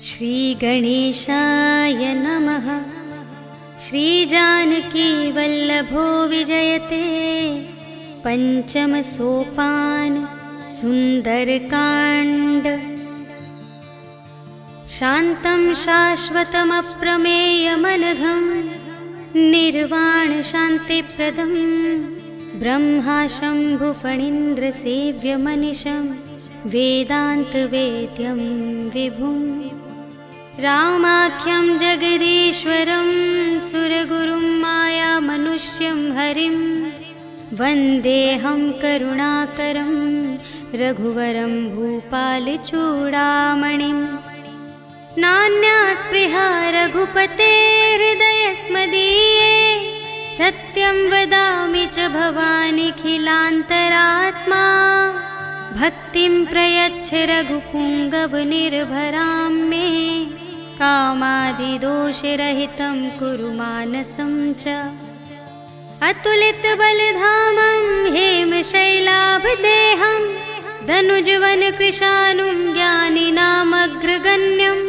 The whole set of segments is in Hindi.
श्रीगणेशाय नमः। श्रीजानकीवल्लभो विजयते पञ्चमसोपान सुन्दरकाण्ड। शान्तं शाश्वतमप्रमेयमनघं निर्वाणशान्तिप्रदं ब्रह्मा शम्भुफणीन्द्रसेव्यमनिशं वेदान्तवेद्यं विभुम्। रामाख्यं जगदीश्वरं सुरगुरुं मायामनुष्यं हरिं वन्देऽहं करुणाकरं रघुवरं भूपालचूडामणिं। नान्या स्पृहा रघुपते हृदयस्मदीये सत्यं वदामि च भवानिखिलान्तरात्मा। भक्तिं प्रयच्छ रघुपुङ्गवनिर्भरां मे कामादिदोषरहितं कुरु मानसं च। अतुलितबलधामं हेमशैलाभदेहं धनुजवनकृशानुं ज्ञानिनामग्रगण्यं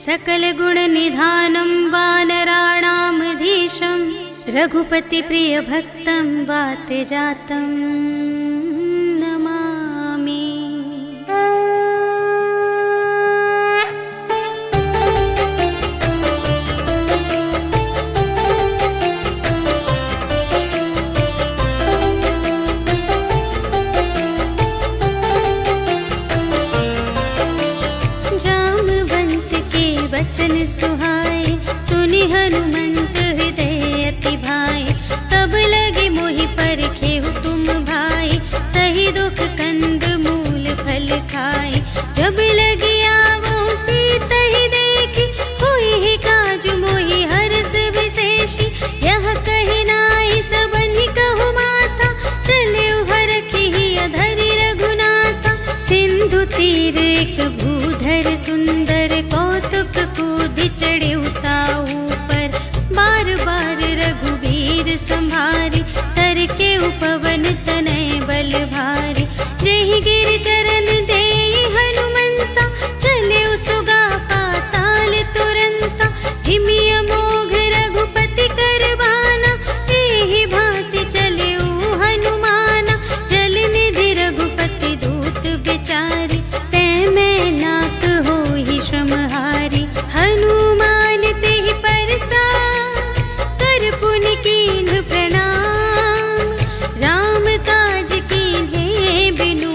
सकलगुणनिधानं वानराणामधीशं रघुपतिप्रियभक्तं वातजातं नमामि। जामवंत के वचन सुहाए सुनि हनुमंत हृदय अति भाए। तब लगे मोहि परखेहु तुम भाई सही दुख कंद मूल फल खाए। जब लगे आवो सीत ही देखी होई ही काजु मोहि हरस विशेषी। यह कहि नाई सबनि कहु माता चले हरखि अधरि रघुनाथा। सिंधु तीर एक भूधर सुंदर कौतुक कूदि चढ़े उताऊ पर। बार बार रघुबीर संभारी तर के उपवन तनय बल भारी। जेहि गिर चरण देहि हनुमंता चले सुगा पाताल तुरंता। जिमिय मोघ रघुपति करबाना एहि भांति चले हनुमाना। जल निधि रघुपति दूत बिचारी तै मैं नाक होहि श्रमहारी। हनुमान तेहि परसा कर पुनि कीन्ह प्रणाम। राम काज कीन्हे बिनु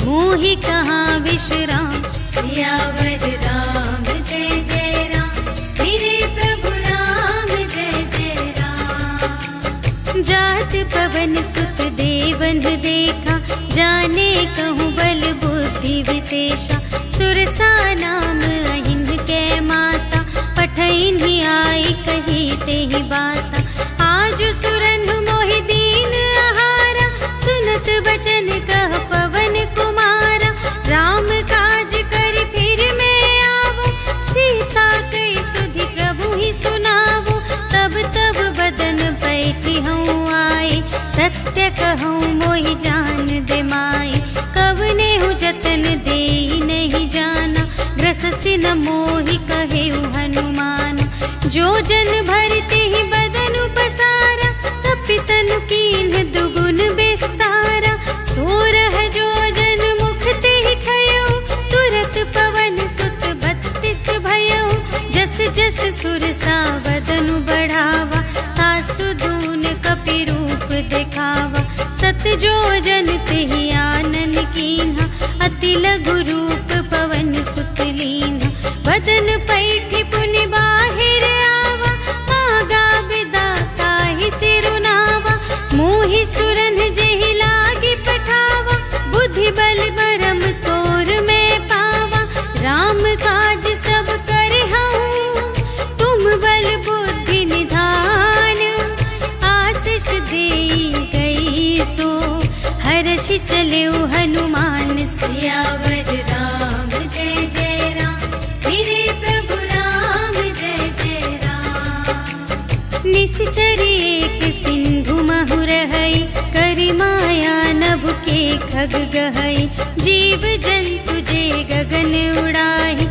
मोहि कहाँ विश्राम। सियावर राम जय जय राम मेरे प्रभु राम जय जय राम। जात पवन सुत देवन देखा जाने कहूँ बल बुद्धि विशेषा। सुरसा नाम अहिन के माता पठइन ही आई कही तेहि बाता। आज सुरन मोहि दीन आहारा सुनत बचन कह पवन कुमारा। राम काज करि फिर मैं आवो सीता कई सुधि प्रभु ही सुनावो। तब तब बदन बैठी हूँ आए सत्य कहूँ मोहि जान दे माई। कवने हूँ जतन देहि नहीं जाना ग्रससि न मोहि कहेउ हनुमान। जो जन भरते ही बदन पसारा कपि तनु कीन्ह दुगुन विस्तारा। सोरह जो जन मुख तेहि ठयउ तुरत पवन सुत 32 भयउ। जस जस सुरसा बदनु बढ़ावा तासु दून कपि रूप दिखावा। सत जो जन तेहि आनन कीन्हा अति लघु रूप पवन सुत लीन्हा। बदन पैठि पुनि बाहिर आवा आगा बिदा ताहि सिरुनावा। मोहि सुरन जेहि लागी पठावा बुद्धि बल बरम तोर में पावा। राम काज सब करहूँ तुम बल बुद्धि निधान। आशीष देई गई सो हर्षि चलेउ हनुमान। सियावर राम जय जय राम मेरे प्रभु राम जय जय राम। निश्चरी एक सिंधु महु रहई करि माया नभ के खग गहई। जीव जंतु जे गगन उड़ाही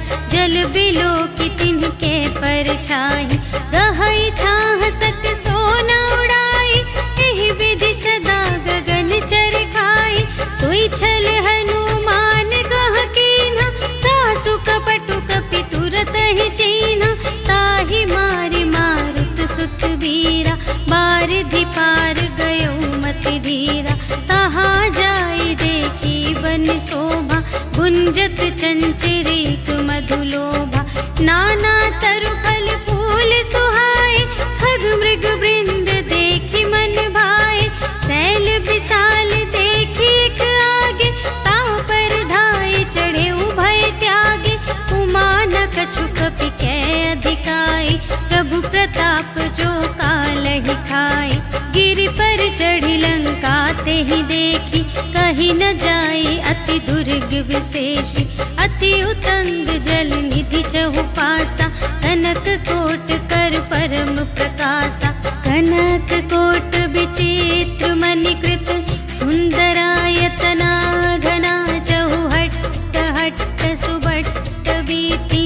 पर छाई, गहई छाह सत सोना उड़ाई, एहि विधि सदा गगन चर खाई। सोई छल हनुमान गह कीन्हा, तासु कपटु कपि तुरत ही चीन्हा। ताहि मारि मारुत सुत वीरा, बारिधि पार गयो मति धीरा। तहाँ जाई देखी बन शोभा, गुंजत चंचरीक मधुलोभा। नाना तरु फल फूल सुहाए, खग मृग वृंद देखी मन भाए। सैल विशाल देखी एक आगे, ताव पर धाये चढ़े उभय त्यागे। उमा न कछु कपि कै अधिकाई, प्रभु प्रताप जो कालहि खाए। गिरि पर चढ़ी लंका तेहि देखी, कही न जाई अति दुर्ग विशेषी। अति उतंग जल निधि चहु पासा, कनक कोट कर परम प्रकाशा। कनक कोट विचित्र मणिकृत, सुंदरायतना घना। चहु हट्ट हट्ट सुबट्ट बीती,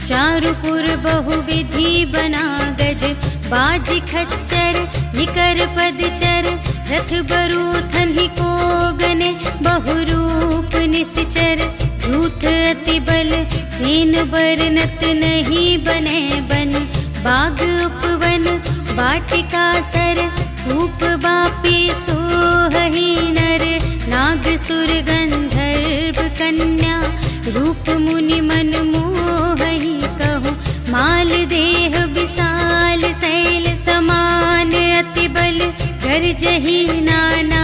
चारुपुर बहुविधि बना गज। बाज खच्चर निकर पदचर, रथ बरूथन ही को गने। बहुरूप निश्चर झूठ अति बल, सेन बरनत नहीं बने बन। बाग उपवन वाटिका सर, रूप बापी सोहहि नर। नाग सुर गंधर्व कन्या, रूप मुनि मन मोहहि कहूँ। माल देह विशाल शैल समान, अति बल गरजहि नाना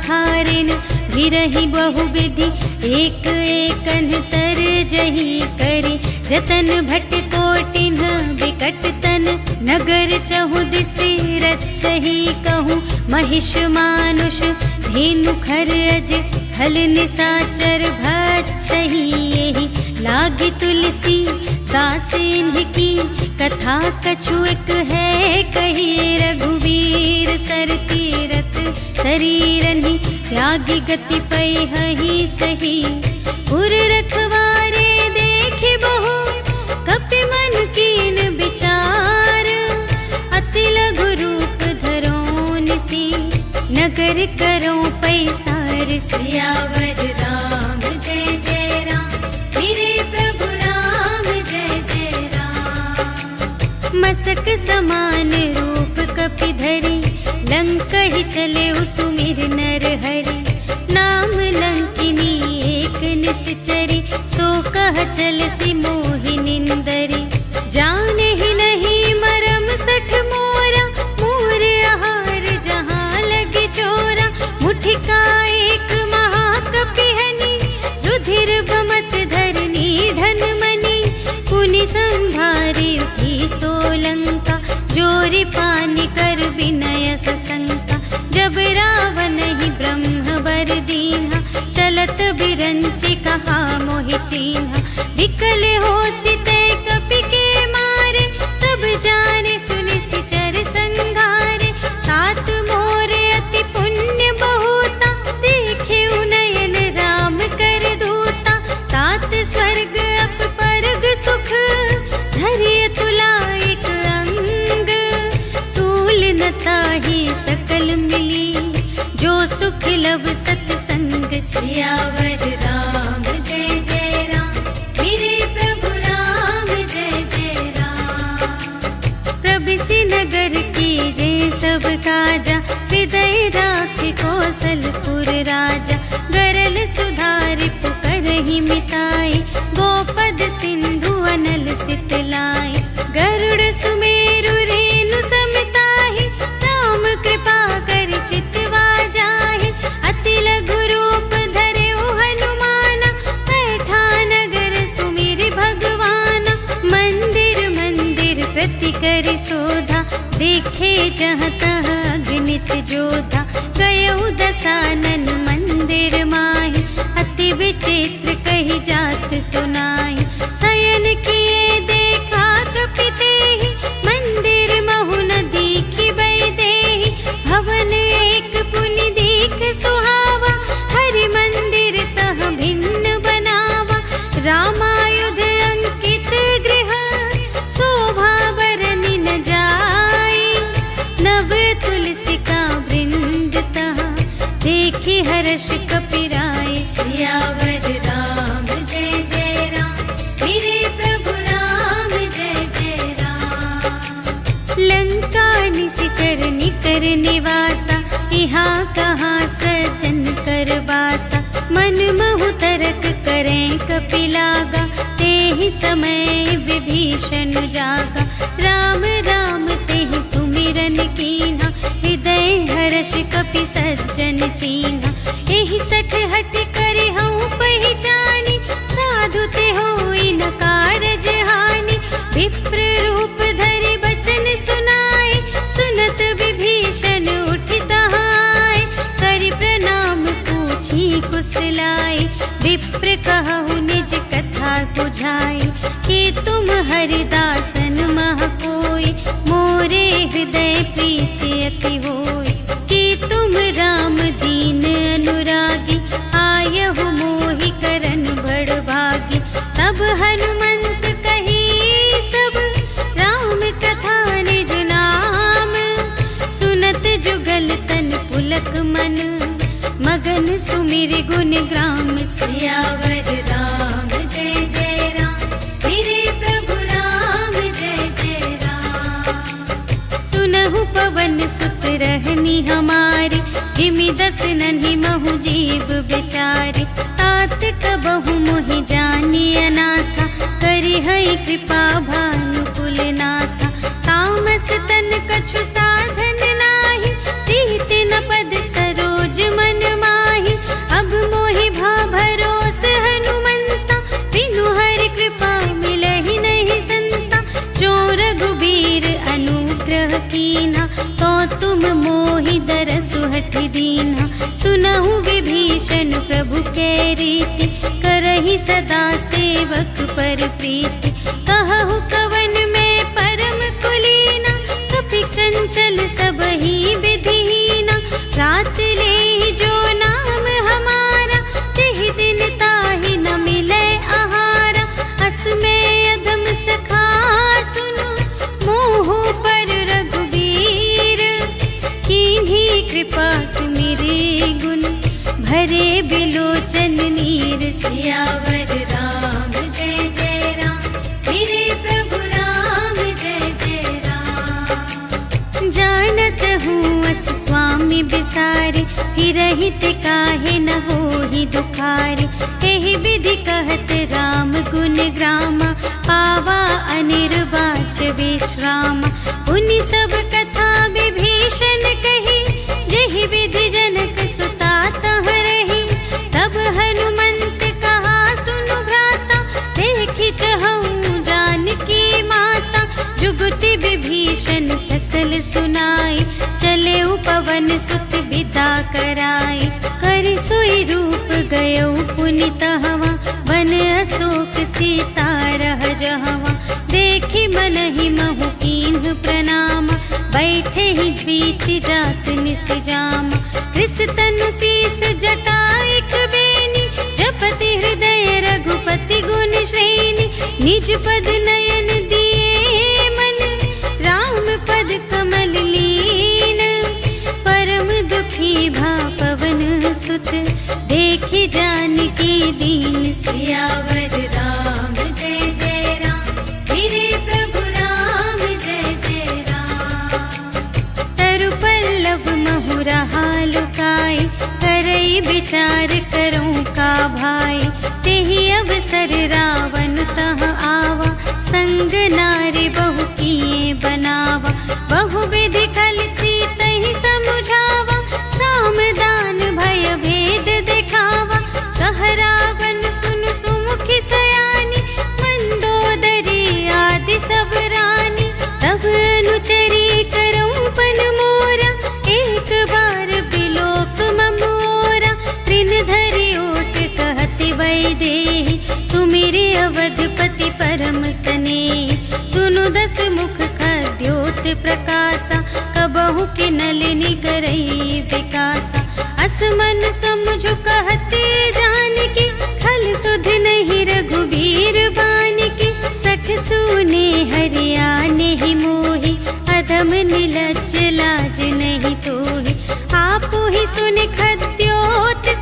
खारिन। गिरहि बहुविधि एक एकन तरजहि करि। जतन भट कोटिन विकट तन, नगर चहु दिसि रचहि कहूँ। महिष मानुष धेनु खर अज, खल निसाचर भक्षहि एहि। लागी तुलसी दास इनकी, कथा कछु एक है कही। रघुवीर सर तीरथ शरीरहि, त्यागी गति पैहि सही। पुर रखवारे देखि बहु, कपि मन कीन विचार। अति लघु रूप धरो निसी, नगर करो पैसार। सियावर राम जय जय राम, मेरे प्रभु राम जय जय राम। मसक समान रूप कपि धरि, लंकहि चले सुमिर नर हरि। नाम लंकिनी एक निश्चरी, सो कह चलसि मोहि निंदरी। जाने ही नहीं मरम सठ मोरा, मोर आहार जहाँ लगे चोरा। मुठिका एक महाकपिहनि, रुधिर बमत धरनी धन मनि। कुनि संभारी उठी सोलंका, जोरी पानी कर विनय सशंका। जब रावण ही ब्रह्म वर दीन्हा, चलत बिरंचि कहा मोहि चीन्हा। विकल होसि तै कपि के मारे, तब जाने सुनि सिचर संघारे। तात मोरे अति पुण्य बहुता, देखे उनयन राम कर दूता। तात स्वर्ग अप परग सुख, धरिय तुला एक अंग। तूल न ताहि सकल मिली, जो सुख लव सतसंग। सियावर राम जय जय राम, मेरे प्रभु राम जय जय राम। प्रबिसि नगर कीजे सब काजा, हृदय राखि कौशलपुर राजा। गरल सुधारि पुकारहि मिताई, गोपद सिंधु अनल सितलाई। गरुड़ सुमेरु रेणु समताहि, राम कृपा कर चितवा जाहि। अति लघु रूप धरेउ हनुमाना, बैठा नगर सुमिरि भगवाना। मंदिर मंदिर प्रति करि शोधा, देखे जहाँ तहाँ अगणित जोधा। गयउ दसानन मंदिर माहि, अति विचित्र कही जात सुनाई। शयन किए देखा कपि तेहि, मंदिर महु न दीखि बै देहि। भवन एक पुनि दीख सुहावा, हरि मंदिर तह भिन्न बनावा। रामायुध अंकित गृह, सो हर्ष कपिराए। सियावर राम जय जय राम, मेरे प्रभु राम जय जय राम। लंका निशिचर निकर निवासा, यहाँ कहाँ सज्जन कर बासा। मन महु तरक करें कपिलागा, ते ही समय विभीषण जागा। राम राम ते ही सुमिरन कीन्हा, हृदय हर्ष कपि सज्जन चीन्हा। एहि सठ हट करे हूँ पहचानी, साधु ते होई न कारज हानि। विप्र रूप धरि बचन सुनाए, सुनत विभीषण उठि तहाय। करि प्रणाम पूछी कुशलाए, विप्र कहु निज कथा बुझाए। कि तुम हरिदासन मह कोई, मोरे हृदय प्रीति अति होई। कि तुम राम दीन अनुरागी, आयहु मोहि करन बड़ भागी। तब हनुमंत कही सब, राम कथा निज नाम। सुनत जुगल तन पुलक मन, मगन सुमिर गुण ग्राम। सियावर राम जय जय राम, मेरे प्रभु राम जय जय राम। सुनहु पवन सुत रहनी हमारी, जिमि दस नन्हि महु जीव बिचारी। तात कबहु मोहि जानी अनाथा, करि हई कृपा भानुकुल नाथा। तामस तन कछु साधन नाही, प्रीति न पद सरोज मन माही। अब मोहि भा भरोस हनुमंता, बिनु हरि कृपा मिलहि नहीं संता। जो रघुबीर अनुग्रह कीन्हा, तो तुम मोहि दरसु हठि दीन्हा। सुनहु विभीषण प्रभु कै रीति, करहि सदा सेवक पर प्रीति। कहु कवन में परम कुलीना, कपि चंचल सबहि विधिहीना। रात लेहि जो नाम हमारा, तेहि दिन ताहि न मिलै आहारा। असमय अधम सखा सुनो, मोहु पर रघुबीर। कीन्ही कृपा सुमिरि गुण, भरे बिलोचन नीर। सियावर राम जय जय राम, मेरे प्रभु राम जय जय राम। जानत हूँ अस स्वामी बिसारे, हिरहित काहे न होहि दुखारे। एहि विधि कहत राम गुण ग्रामा, पावा अनिर्वाच विश्राम। उनि सब कथा विभीषण कही, जेहि विधि जनक सुता तह रही। तब हनुमंत कहा सुनु भ्राता, देखि चहऊँ जानकी माता। जुगति विभीषण सकल सुनाई, चले पवन सुत विदा कराई। करि सोई रूप गयौ पुनि तहवा, वन अशोक सीता रह जहवा। देखि मनहि महु कीन्ह प्रणाम, बैठे ही बीति जात निस जाम। कृस तनु शीस जटाइक बेनी, जपति हृदय रघुपति गुण श्रेणी। निज पद नयन दिए मन, राम पद कमल लीन। परम दुखी भा पवन सुत, देखि जानकी दीन। सियावर राम जय जय राम, मेरे प्रभु राम जय जय राम। तरु पल्लव महु रहा लुकाई, करई विचार करूँ का भाई। तेहि अवसर रावण तह आवा, संग नारी बहु किए बनावा। बहु विधि खल सीतहि समुझावा, साम दान भय भेद दिखावा। कह रावण सुनु सुमुखि सयानी, मंदोदरी आदि सब रानी। तब अनुचरी करऊँ पन मोरा, एक बार बिलोक ममोरा। त्रिन धरि ओट कहति वैदेही, सुमिरि अवधपति परम स्नेही। सुनु दस मुख खद्योत प्रकाशा, कबहु के नलिनी करई विकासा। असमन समझु कहते जानकी, खल सुध नहीं रघुबीर बानिकी। सठ सूने हरियाने ही मोहि, अधम निलज्ज लाज नहीं तोहि। आपु ही सुनि खद्योत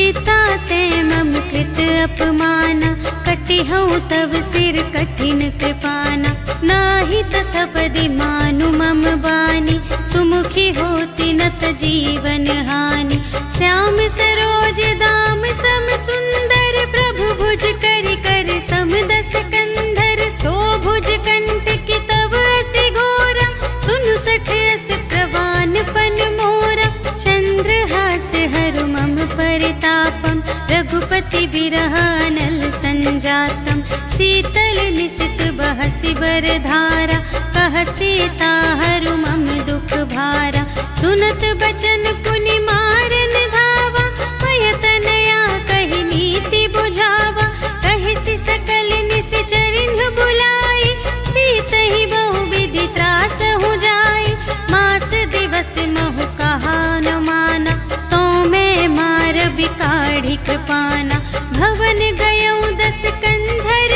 सीता ते मम कृत अपमाना, कटिहउँ तव सिर कठिन कृपाना। नाही त सपदि मानु मम बानी, सुमुखी होती न त जीवन हानि। श्याम सरोज दाम सम सुंदर, प्रभु भुज करि कर सम दस कंधर। सो भुज कंठ की तव असि घोरा, सुनु सठ अस प्रवान पन मोरा। चंद्रहास हरु मम परितापम, रघुपति बिरह अनल संजातम। शीतल निसित बहसि बरधारा, कह सीता हरु मम दुख भारा। सुनत बचन पुनि मारन धावा, भय तनया कहि नीति बुझावा। कहिसि सकल निश्चरिन बुलाई, सीतहि बहु विधि त्रासहु जाई। मास दिवस महु कहा न माना, तो मैं मार बिकाढ़ी कृपाना। भवन गयउँ दस कंधर,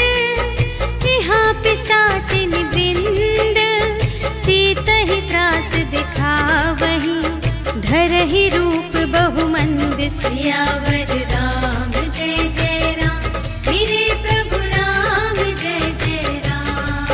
यहाँ पिशाचिन वृंद। सीतहि त्रास दिखावही, धरहि रूप बहुमंद। सियावर राम जय जय राम, मेरे प्रभु राम जय जय राम।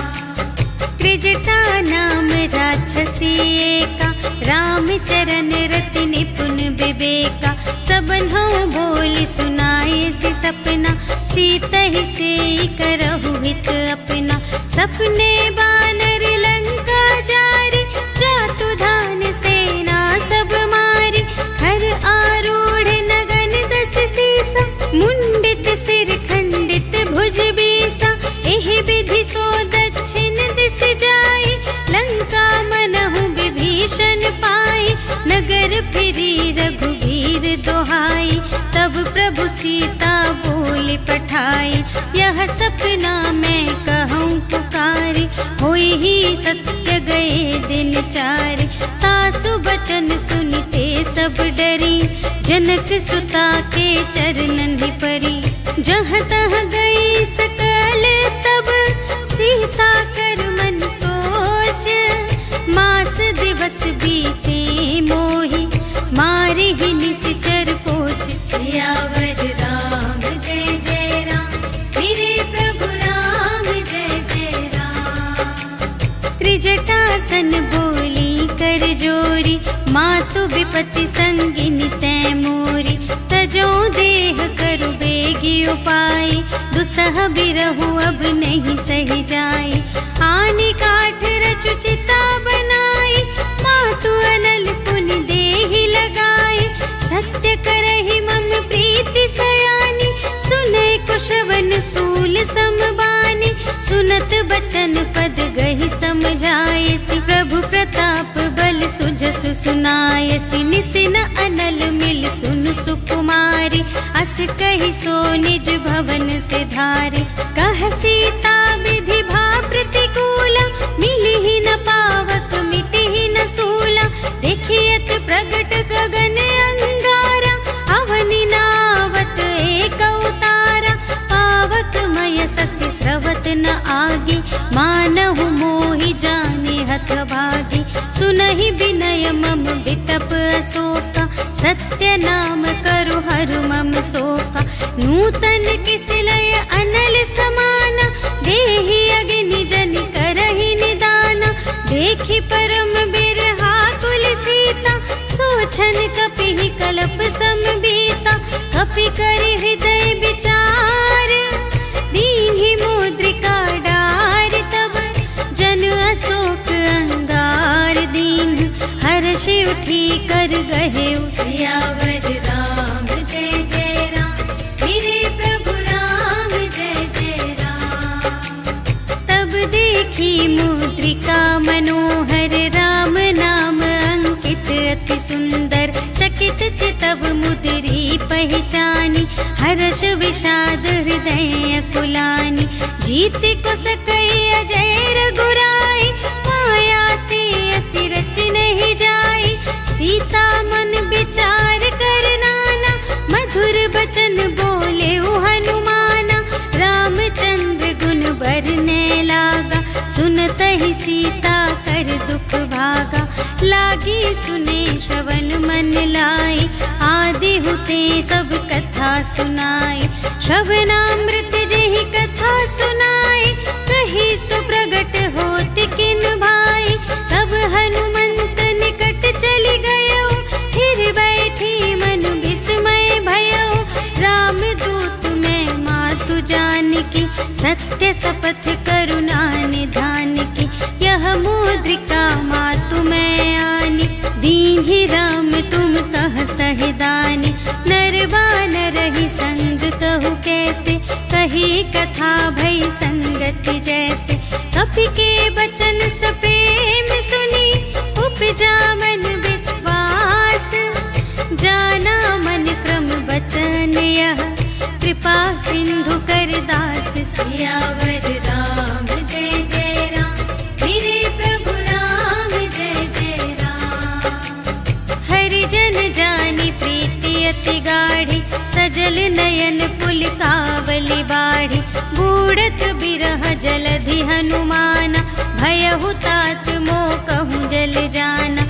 त्रिजटा नाम राक्षसी एका, रामचरण रति निपुण विवेका। सबन्हु बोली सुनाए सि सपना, सीतहि सेई करहु हित अपना। सपने बानर लंका जारी, जातु धान सेना सब मारी। हर आरूढ़ नगन दस सीसा, मुंडित सिर खंडित भुज बीसा। एहि विधि सो दक्षिण दिस जाई, लंका मनहु विभीषण पाई। नगर फिरी रघुवीर दोहाई, तब प्रभु सीता बोली पठाई। यह सपना मैं कहूँ पुकारी, होई ही सत्य गए दिन चारि। तासु बचन सुनते सब डरी, जनक सुता के चरणन ही परी। जहाँ तहाँ गई सकल तब, सीता कर मन सोच। मास दिवस बीते मोहि, मारे ही निश्चर पोच। सियावर राम जय जय राम, मेरे प्रभु राम जय जय राम। त्रिजटासन बोली कर जोरी, मातु विपति संगिनी तै मोरी। तजो देह करु बेगी उपाय, दुसह बिरहु अब नहीं सही जाई। आने काठ रचु चिता बनाई, मातु अनल पुनि देहि लगाई। सत्य करहि मम प्रीति सयानी, सुनै कुशवन सूल समबानी। सुनत बचन पद गहि समझायसि, प्रभु प्रताप बल सुजसु सुनायसि। निसिन अनल मिल सुनु सुकुमारी, अस कहि सो निज भवन सिधारे। कह सीता विधि भा प्रतिकूला, मिलिहि न पावक मिटिहि न सूला। देखियत प्रगट गगन अंगारा, अवनि नावत एक अवतारा। पावक मय ससि स्रवत न आगे, मानहु मोहि जाने हथ भागी। सुनहि विनय मम बिटप अशोका, सत्य नाम करु हरु मम शोका। नूतन किसलय अनल समाना, देहि अग्नि जनि करहि निदाना। देखि परम बिरहा कुल सीता, सोछन कपिहि कलप समबीता। कपि करि हृदय विचार, दीन्हि मुद्रिका डार। तब जन अशोक अंगार दीन, हर्षि उठी कर गहेउ। सियावर राम जय जय राम, मेरे प्रभु राम जय जय राम। तब देखी मुद्रिका मनोहर, राम नाम अंकित अति सुंदर। चकित चितव मुद्री पहचानी, हर्ष विषाद हृदय कुलानी। जीत को सकई अजय रघुराई, माया ते असि रच नहीं जाई। सीता मन विचार कर नाना, मधुर बचन बोले हनुमाना। रामचंद्र गुण बरने लागा, सुनतहि सीता कर दुख भागा, लागी सुने श्रवण मन लाई। आदि हुते सब कथा सुनाई, श्रवणामृत जेहि कथा सुनाई। कही सुप्रगट होत किन भाई, तब हनुमंत निकट चली गयो। फिर बैठी मन विस्मय भयो, राम दूत मैं मातु जानकी। सत्य शपथ करुणा निधान की, यह मुद्रिका मातु मैं आनी। दीन्हि राम तुम कह सहिदानी, नर बानर ही संग कहु कैसे। कही कथा भई संगति जैसे, कपि के बचन सप्रेम सुनी। उपजा मन विश्वास, जाना मन क्रम बचन यह। कृपा सिंधु कर दास, सियावर राम जय जय राम। मेरे प्रभु राम जय जय राम। हरि जन जानी प्रीति अति गाढ़ी, सजल नयन पुलकावली बाढ़ी। बूढ़त बिरह जलधि हनुमाना, भयहु तात मोह कहूँ जल जाना।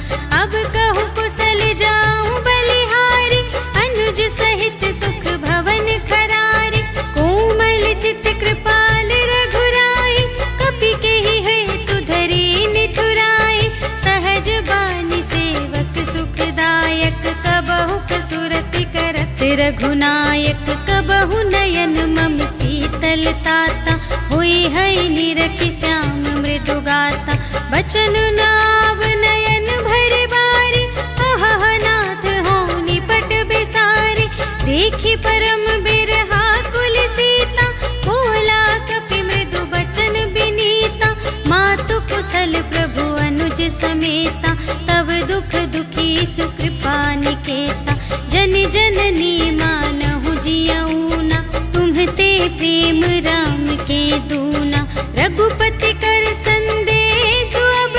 अब कहूँ कुशल जाऊँ बलिहारी, अनुज सहित सुख भवन खरारी। कोमल चित कृपाल रघुराई, कपि केहि हेतु धरी निठुराई। सहज बानी सेवक सुखदायक, कबहु सुरति करत रघुनायक। कबहु नयन मम शीतल ताता, हुई है निरखि श्याम मृदु गाता। बचन नाव नयन भर बारी, अहह नाथ हो निपट बिसारी। देखी परम बिरहा कुल सीता, बोला कपि मृदु बचन बिनीता। मातु कुशल प्रभु अनुज समेता, तब दुख दुखी सुकृपा निकेता। जन जननी मानहु जियऊना, तुम्हते प्रेम राम के दूना। रघुपति कर संदेश अब,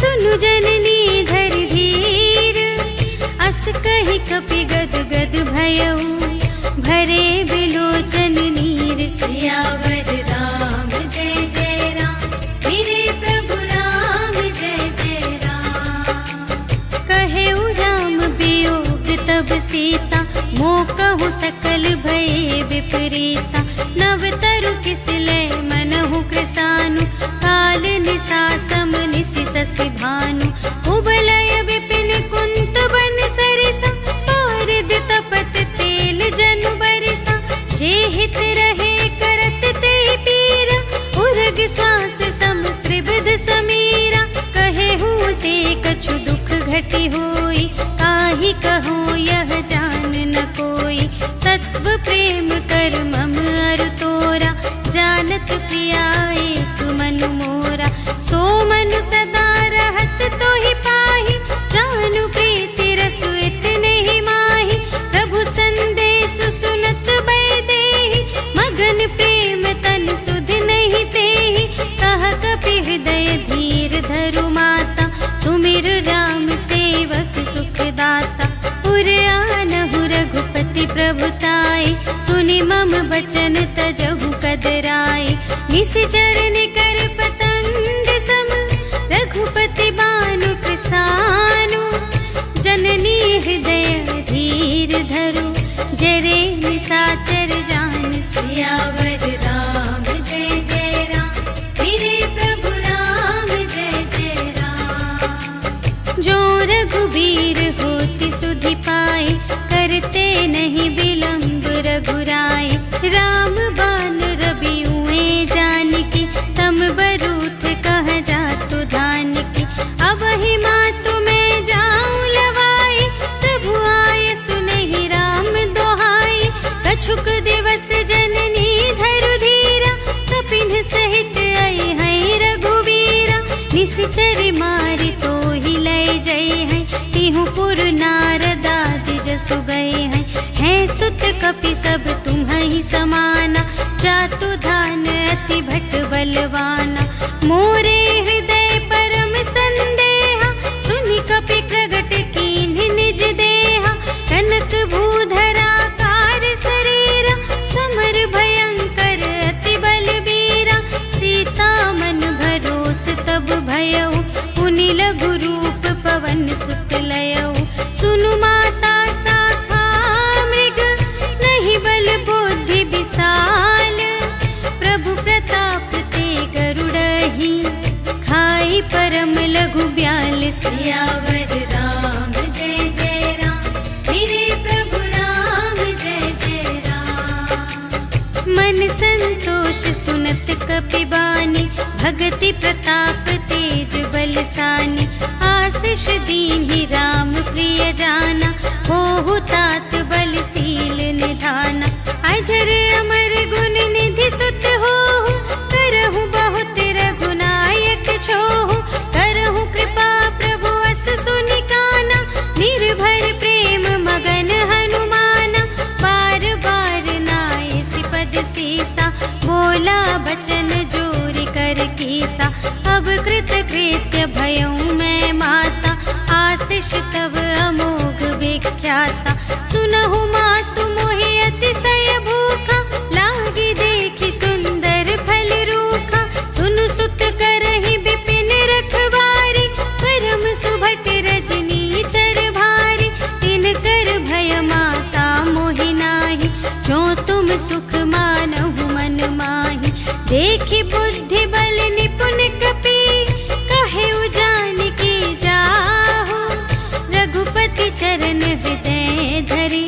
सुनु जननी धर धीर। अस कहि कपि गद गद भयऊ, भरे बिलोचन नीर। सियावर राम जय जय राम, मेरे प्रभु राम जय जय राम। कहेउ राम वियोग तब सीता, मोह कहु सकल भये विपरीता। नव तरु किसले मनहु कृसानु, काल निसा सम निसि ससि भानु। उबलय विपिन कुंत बन सरिसा, पारद तपत तेल जनु बरिसा। जे हित रहे करत ते पीरा, उरग श्वास सम त्रिविध समीरा। कहेहु ते कछु दुख घटी होई, काहि कहूँ यह जान न कोई। तत्व प्रेम कर मम अरु तोरा, जानत प्रिया एक मनु मोरा। सो मनु सदा रहत तोहि पाहि, जानु प्रीति रसु इतने ही माहि। प्रभु संदेश सुनत बै देहि, मगन प्रेम तन सुध नहीं तेहि। कह कपि हृदय धीर धरु माता, सुमिर राम सेवक सुखदाता। उर आनहु रघुपति प्रभुताई, सुनि मम बचन तजहु कदराई। निश्चर निकर पतंग सम, रघुपति बानु प्रसानु। जननी हृदय धीर धरु, जरे निसाचर जान। सियावर राम जय जय राम, मेरे प्रभु राम जय जय राम। जो रघुबीर होति सुधि पाई, करते नहीं विलंब रघुराई। राम बान रबिउए जानकी, तम बरूथ कह जातु धानकी। अब ही मातु मैं जाऊं लवाई, प्रभु आय सुनहि राम दोहाई। कछुक दिवस जननी धरु धीरा, कपिन सहित आई है रघुबीरा। निश्चर मारि तोहि लय जय है, तिहु पुर नारदादि जसु गए हैं। है सुत कपि सब तुम्हि समाना, जातु धान अति भट बलवाना। मोरे हृदय परम संदेहा, सुनि कपि प्रगट कीन्हि निज देहा। कनक भूधरा कार शरीरा, समर भयंकर अति बलबीरा। सीता मन भरो मन संतोष सुनत कपि बानी, भगति प्रताप तेज बलसानी। आशीष दीन्हि राम प्रिय जाना, होहु तात बलशील निधाना। अजर अमर गुण निधि सुत होहु, करहु बहुत रघुनायक छोहु। करहु कृपा प्रभु अस सुनि काना, निर्भर प्रेम मगन हनुमाना। बार बार नाय सिपद सीसा, बोला बचन जोरि कर कीसा। अब कृत कृत्य भयउ मैं माता, आशीष तव अमोघ विख्याता। सुनहु मातु मोहि अतिशय भूखा, लागी देखि सुंदर फल रूखा। सुनु सुत करहि विपिन रखवारी, परम सुभट रजनी चर भारी। तिनकर भय माता मोहि नाही, जो तुम सुख मानहु मन माही। देखि बुद्धि बल निपुण कपि, कहे जानकी जाहु। रघुपति चरण हृदय धरे,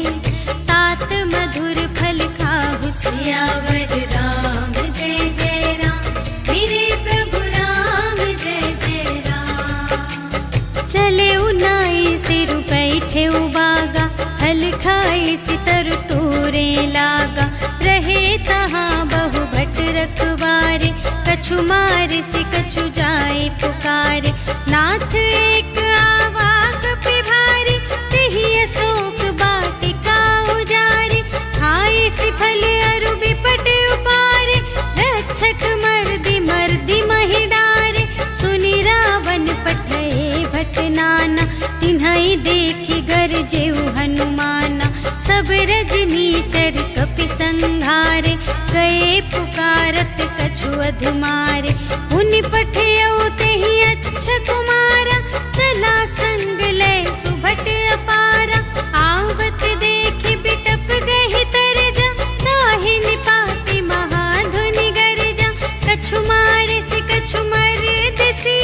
तात मधुर फल खाहु। सियावर राम जय जय राम, मेरे प्रभु राम जय जय राम। चले उनाई सिरु बैठे उबागा, फल खाए सितर तोरे लागा। रहे तहाँ बहु भट रखवारे, कछु मारे से कछु जाए पुकारे। नाथ एक आवा कपि भारी, तेहि अशोक वाटिका उजारी। खाए सि फल अरु बिपट उपारे, रक्षक मर्दि मर्दि महि डारे। सुनि रावण पठए भट नाना, तिन्हइ देखि गरजेउ हनुमाना। सब रजनीचर कपि संघारे, गए पुकारत कछु अधमारे। उनि पठियउ तेहि अच्छा कुमारा, चला संग लय सुभट अपारा। आवत देखि बिटप गहि तरजा, ताहि निपाति महाधुनि गरजा। कछु मारे सि कछु मरदसि,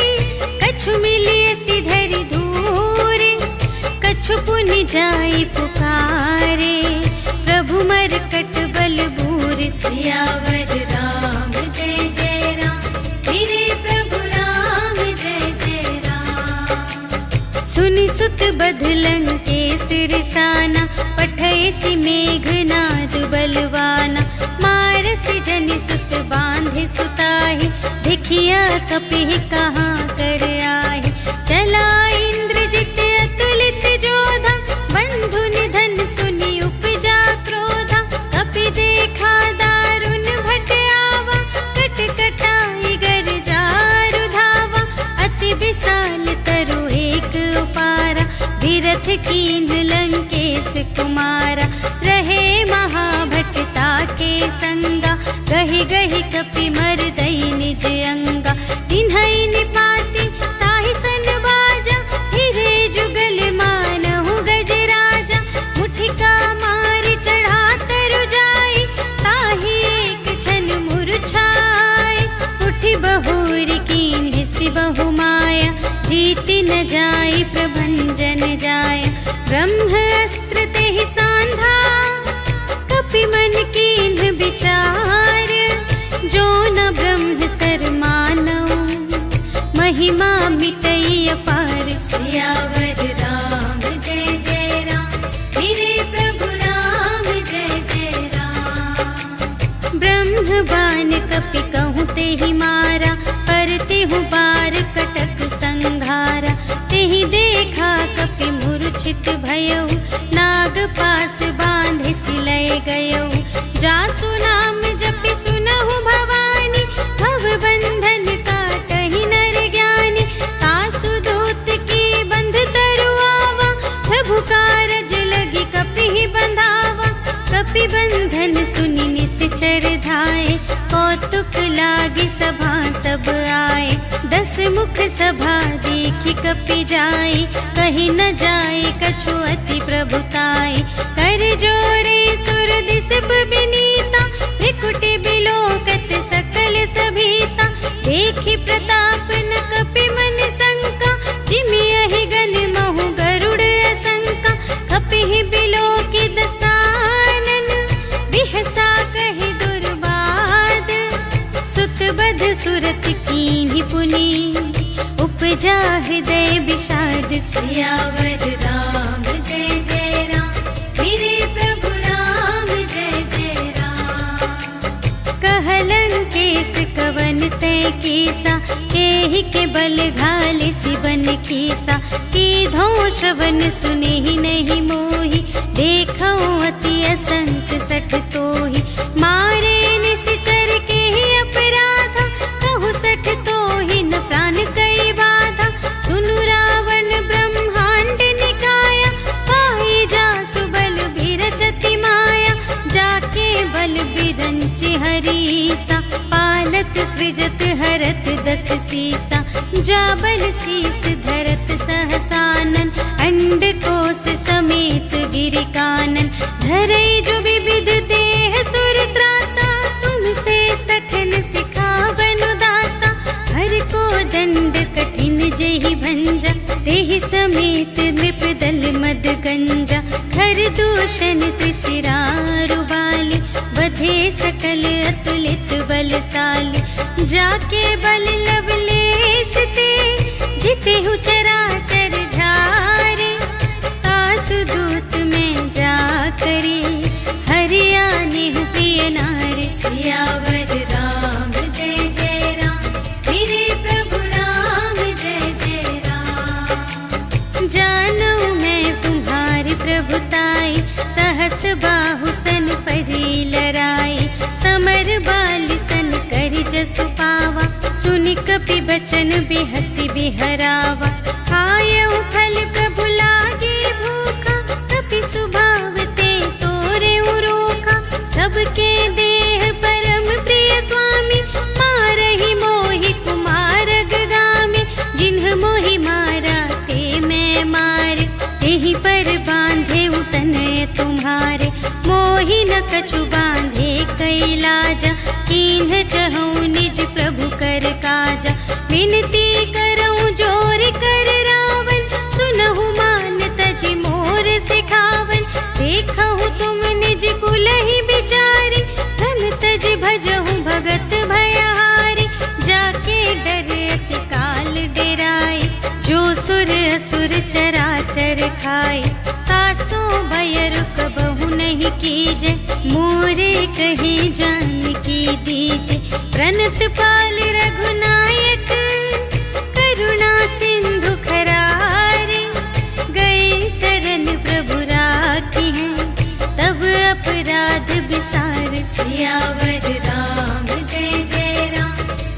कछु मिलिए सि धरि धूरे। कछु पुनि जाई पुकारे, प्रभु मरकट बल बूरे। सियावर राम जय जय राम, मेरे प्रभु राम जय जय राम। सुनि सुत बधलन के सिरसाना, पठय सि मेघनाद बलवाना। मारसि जनि सुत बांधे सुताहि, देखिया कपि कहाँ कर आहि। चला इंद्रजित अतुलित जोधा, बंधु निधन सुनि उपजा क्रोधा। कपि देखा दारुण भट आवा, कट कटाई गर जारु धावा। अति विशाल तरु एक उपारा, विरथ कीन्ह लंकेश कुमारा। रहे महाभटता के संगा, गहि गहि कपि मरदई निज अंगा। तिन्हइ निपाति ताहि सन बाजा, हिरे जुगल मानहु गजराजा। मुठिका मारि चढ़ा तरु जाई, ताहि एक क्षण मुरझाई। उठि बहुरी कीन्ह सि बहु माया, जीति न जाई प्रभंजन जाया। ब्रह्मास्त्र तेहि सांधा, कपि मन कीन्ह विचार। जो न ब्रह्म सर मानऊ, महिमा मिटई अपार। सियावर राम जय जय राम, मेरे प्रभु राम जय जय राम। ब्रह्म बान कपि कहूँ तेहि मारा, परतेहु बार कटक संघारा। तेहि देखा कपि मूर्छित भयउ, नाग पास बांधे सिलय गयउ। जासु नाम जपि सुनहु भवानी, भव बंधन काटहि नर ज्ञानी। तासु दूत की बंध तरु आवा, प्रभु कारज लगी कपि बंधावा। कपि बंधन सुनि निश्चर धाये, कौतुक लागी सभा सब आए। 10 मुख सभा देखि कपि जाई, कहि न जाए कछु अति प्रभुताई। कर जोरे सुर दिस बिनीता, त्रिकुटि बिलोकत सकल सभीता। देखि प्रताप न कपि मन शंका, जिमियहि गन महु गरुड़ असंका। कपिहि बिलोकि दसानन, बिहसा कहि दुर्बा सिद्ध सुरत कीन्ही पुनि उपजा हृदय विषाद सियावर राम जय जय राम मेरे प्रभु राम जय जय राम। कहलन केस कवन तय कीसा केहि के बल घाले सिबन कीसा कीधो श्रवण सुने ही नहीं मोहि देखो अति असंख सठ तोहि मारे निश्चर के ही अपराधा कहु सठ तोहि न प्राण कई बाधा सुनु रावण ब्रह्मांड निकाया पाई जा सुबल बिरचति माया जाके बल बिरंचि हरीसा पालत सृजत हरत दस सीसा जा बल शीस धरत सहसानन अंड कोश समेत गिरि कानन धरई जो विविध देह सुर त्राता तुमसे सठन सिखावन दाता हर को दंड कठिन जेहि भंजा तेहि समेत नृप दल मद गंजा खर दूषण त्रिशिरारु बाली बधे सकल अतुलित बलशाली जाके बल लवलेस ते जितेहु चराचर झारे तासु दूत में जा करे हरियाणे प्रिय नारी सियावर राम जय जय राम मेरे प्रभु राम जय जय राम। जानो मैं तुम्हारी प्रभुताई सहस बाहु सन परी लराई समर बाली सन करि जसु पावा सुनि कपि बचन बिहसी बिहरावा खायउ फल प्रभु लागे भूखा कपि सुभाव ते तोरे रोखा सबके देह परम प्रिय स्वामी मारहि मोहि कुमार गामी जिन्ह मोहि मारा ते मैं मार तेहि पर बांधे तनय तुम्हारे मोहि न कछु बांधे कैलाजा कीन्ह चहु निज प्रभु कर काजा विनती करऊं जोर कर रावण सुनहु मान तजि मोर सिखावन देखहु तुम निज कुल ही बिचारी भ्रम तजि भजहु भगत भयहारी जाके डर अति काल डेराई जो सुर असुर चराचर खाई तासो भय रुक बहु नहीं कीजे मोरे कहे जान की दीजे प्रणत पाल रघुनायक करुणा सिंधु खरारे गए शरण प्रभु राखी हैं तब अपराध विसार सियावर राम जय जय राम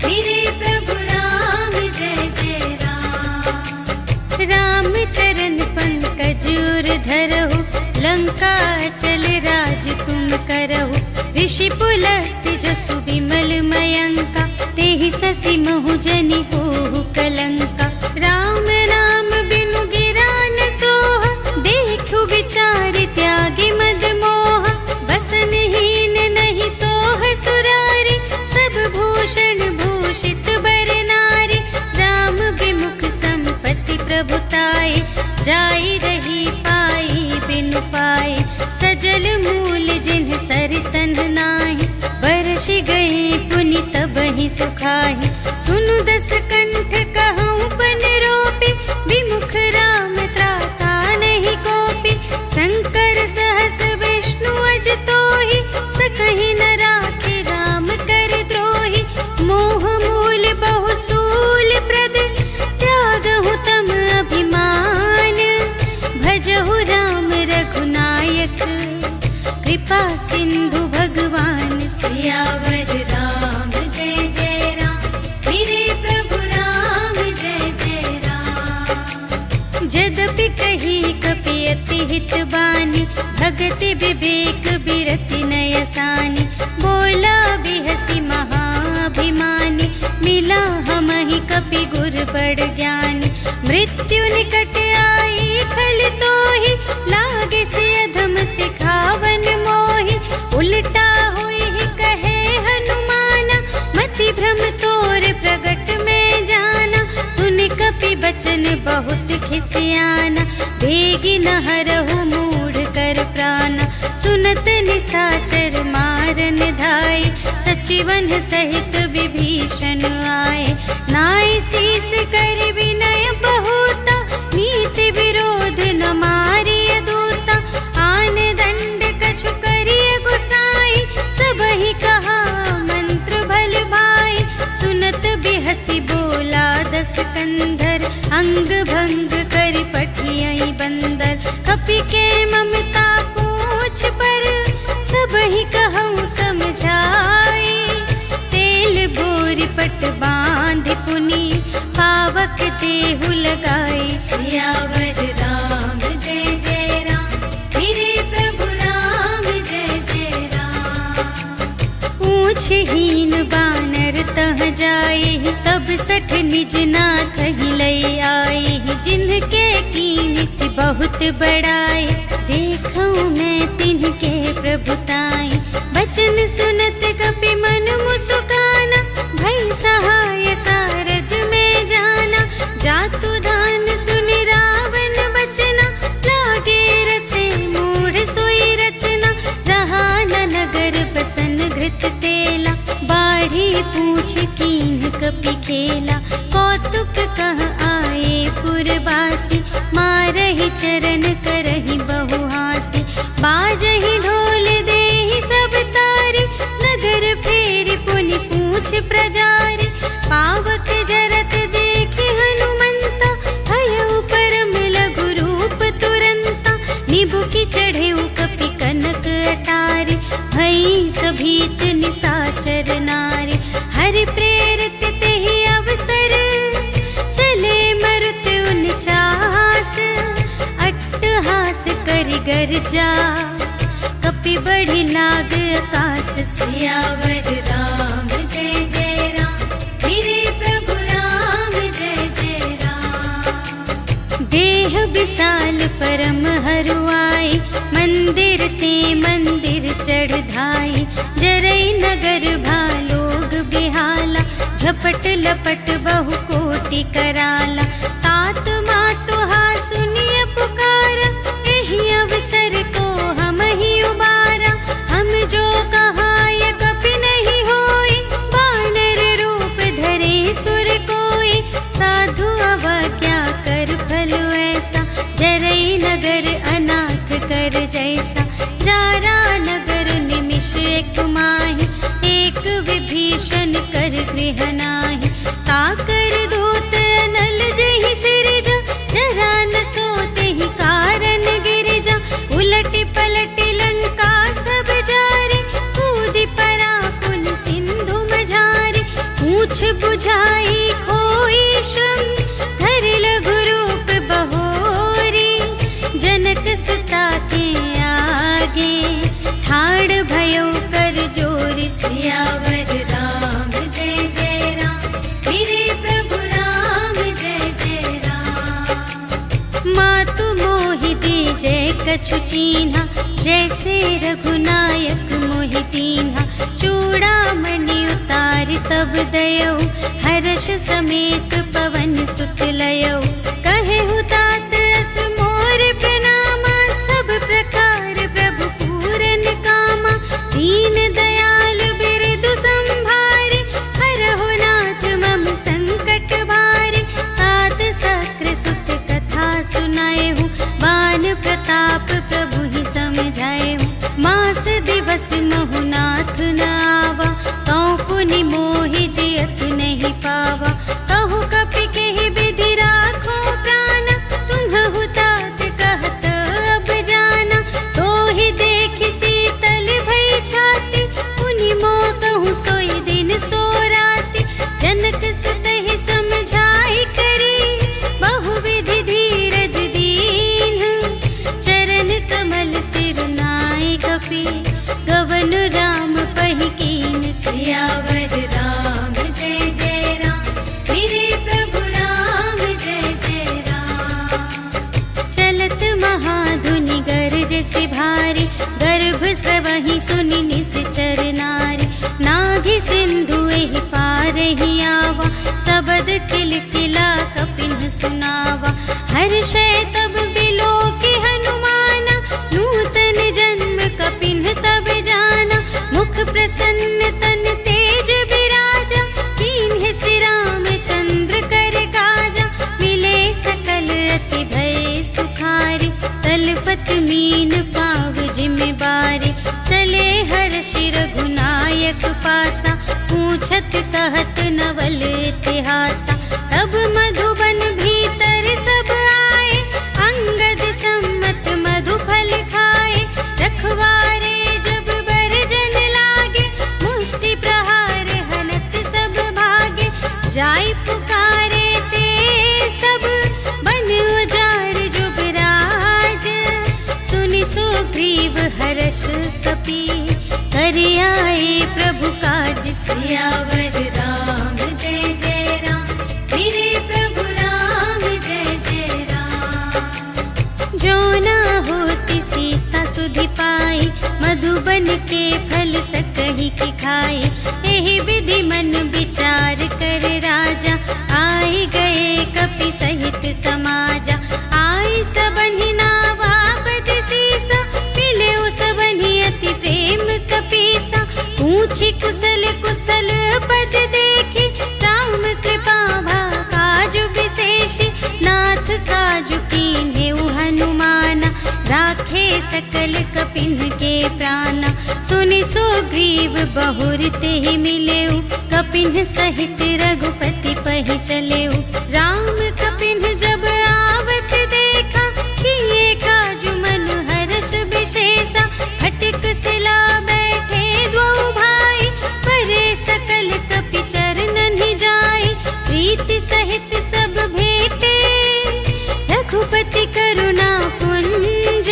मेरे प्रभु राम जय जय राम। राम चरण पंकज उर धरहु लंका चल राज तुम करहु ऋषि पुलस्त्य जसु विमल मयंका तेहि ससि महु जनि होहु कलंका राम नाम बिनु गिरा न सोह देखु विचार त्यागी मद मोह बसनहीन नहीं सोह सुरारी सब भूषण भूषित बर नारी राम विमुख संपत्ति प्रभुताई जाई रही पाई बिनु पाई सजल मूल जिन्ह सरतन नाही बरस गए पुनि तबहि सुखाहि सुनु दस कंठ कहूँ पन रोपे विमुख राम त्राता नहीं कोपी शंकर सहस विष्णु अज तोहि सकहि न राखे राम कर द्रोही मोह मूल बहु सूल प्रद त्यागहु तम अभिमान भजहु राम रघुनायक कृपा सिंधु भगवान सियावर राम जय जय राम मेरे प्रभु राम जय जय राम। जदपि कही कपि अति हित बानी भगति विवेक बिरति नयसानी बोला बिहसी महाभिमानी मिला हमहि कपि गुर बड़ ज्ञानी मृत्यु निकट आई खल तोहि लागे से अधम सिखावन मोहि उल्टा हुई ही कहे हनुमाना मति भ्रम तोर प्रगट में जाना सुन कपि बचन बहुत खिसियाना भेगी न हरहु मूढ़ कर प्राणा सुनत निसाचर मारन धाई सच सुचिवन सहित विभीषण आए, नाय शीस कर विनय बहुता, नीति विरोध न मारिय दूता, आन दंड कछु करिय गुसाई, सबहि कहा मंत्र भल भाई, सुनत बिहसी बोला दस कंधर, अंग भंग कर पठियई बंदर, कपि के ममता पूछ पर, सबहि कहूँ समझाई, तेल बोरी पट बांध पुनी, पावक देहु लगाई, सियावर राम जय जय राम, मेरे प्रभु राम जय जय राम। पूछ हीन बानर तह जाए, तब सठ निज नाथ ही लई आए, जिनके कीन से बहुत बड़ाए, देखूं मैं तिनके प्रभुताई, बचन सुनत कपि मन मुस्काना, भई सहाय सारद में जाना, जातु दान सुनि रावण बचना, लागे रचे मूढ़ सोई रचना, जहाँ न नगर बसन घृत तेला, बाढ़ी पूछ कीन कपि खेला, कौतुक कह आए पुरवासी, मारहि चरण करहि बहु हासी, बाजहि ढोल देहि सब तारी, नगर फेरि पुनि पूछ प्रजारी, पावक जरत देखि हनुमंता, भयउ परम लघु रूप तुरंता, निबुकि चढ़ेउ कपि कनक अटारी, भई सभीत निसाचर नारी, हरि प्रेरित तेहि अवसर, चले मरुत उनचास, अट्टहास करि गर्जा, कपि बढ़ि लाग आकाश, सियावर राम जय जय राम, मेरे प्रभु राम जय जय राम। देह विशाल परम हरुआई, मंदिर ते मंदिर चढ़ धाई, जरई नगर भालोग बिहाला, झपट लपट बहु कोटि कराला, तात मातु हा सुनिय पुकारा, एहि अवसर को हम ही उबारा, हम जो कहाय कपि नहीं होई, बानर रूप धरे सुर कोई, साधु अवज्ञा कर फल ऐसा, जरई नगर अनाथ कर जैसा, जारा नगर निमिष एक माहि, एक विभीषण कर गृह नाही, ताकर दूत अनल जहि सिरजा, जरा न सोते ही कारण गिरजा, उलटि पलटि लंका सब जारे, कूदि परा पुन सिंधु मझारे, पूछ बुझाई खोई श्रम, धरि लघु रूप बहोरी, जनक सुता के आगे, ठाड़ भयो कर जोरि, सियावर राम जय जय राम, मेरे प्रभु राम जय जय राम। मातु मोहि दीजै कछु चीन्हा, जैसे रघुनायक मोहि दीन्हा, चूड़ामणि उतारि तब दयौ, हर्ष समेत पवन सुत लयौ, कहेहु तात अस मोर प्रणामा, सब प्रकार प्रभु पूरन कामा, दीन दयाल बिरदु संभारे, हरहु नाथ मम संकट भारे, तात सक्र सुत कथा सुनाएहु, बान प्रताप प्रभु ही समझाएहु, मास दिवस पूछत कहत नवल इतिहासा। तब मधुबन भीतर सब आए, अंगद सम्मत मधु फल खाए। रखवारे जब बरजन लागे, मुष्टि प्रहार हनत सब भागे। जाय पुकारे ते सब बन उजाड़ जुबराज। सुनि सुग्रीव हर्ष कपि, कर आए प्रभु काज। सियावर राम जय जय राम, मेरे प्रभु राम जय जय राम। जो ना होती सीता सुधि पाई, मधुबन के फल सकहि की खाई। एहि विधि मन विचार कर राजा, आए गए कपि सहित समाजा। आई सबनि नावा पद सीसा, मिले सबनि अति प्रेम कपीसा। पूछी कुशल कुशल पद देखी, राम कृपा भा काजु विशेषी। नाथ काजु कीन्हेउ हनुमाना, राखे सकल कपिन के प्राणा। सुनि सुग्रीव बहुर तेहि मिलेउ, कपिन सहित रघुपति पहि चलेउ। राम कपिन जब आवत देखा, किए काजु मन हर्ष विशेषा। फटिक सिला बैठे द्वौ भाई, परे सकल कपि चरणन ही जाई। प्रीति सहित सब भेटे, रघुपति करुणा पुंज।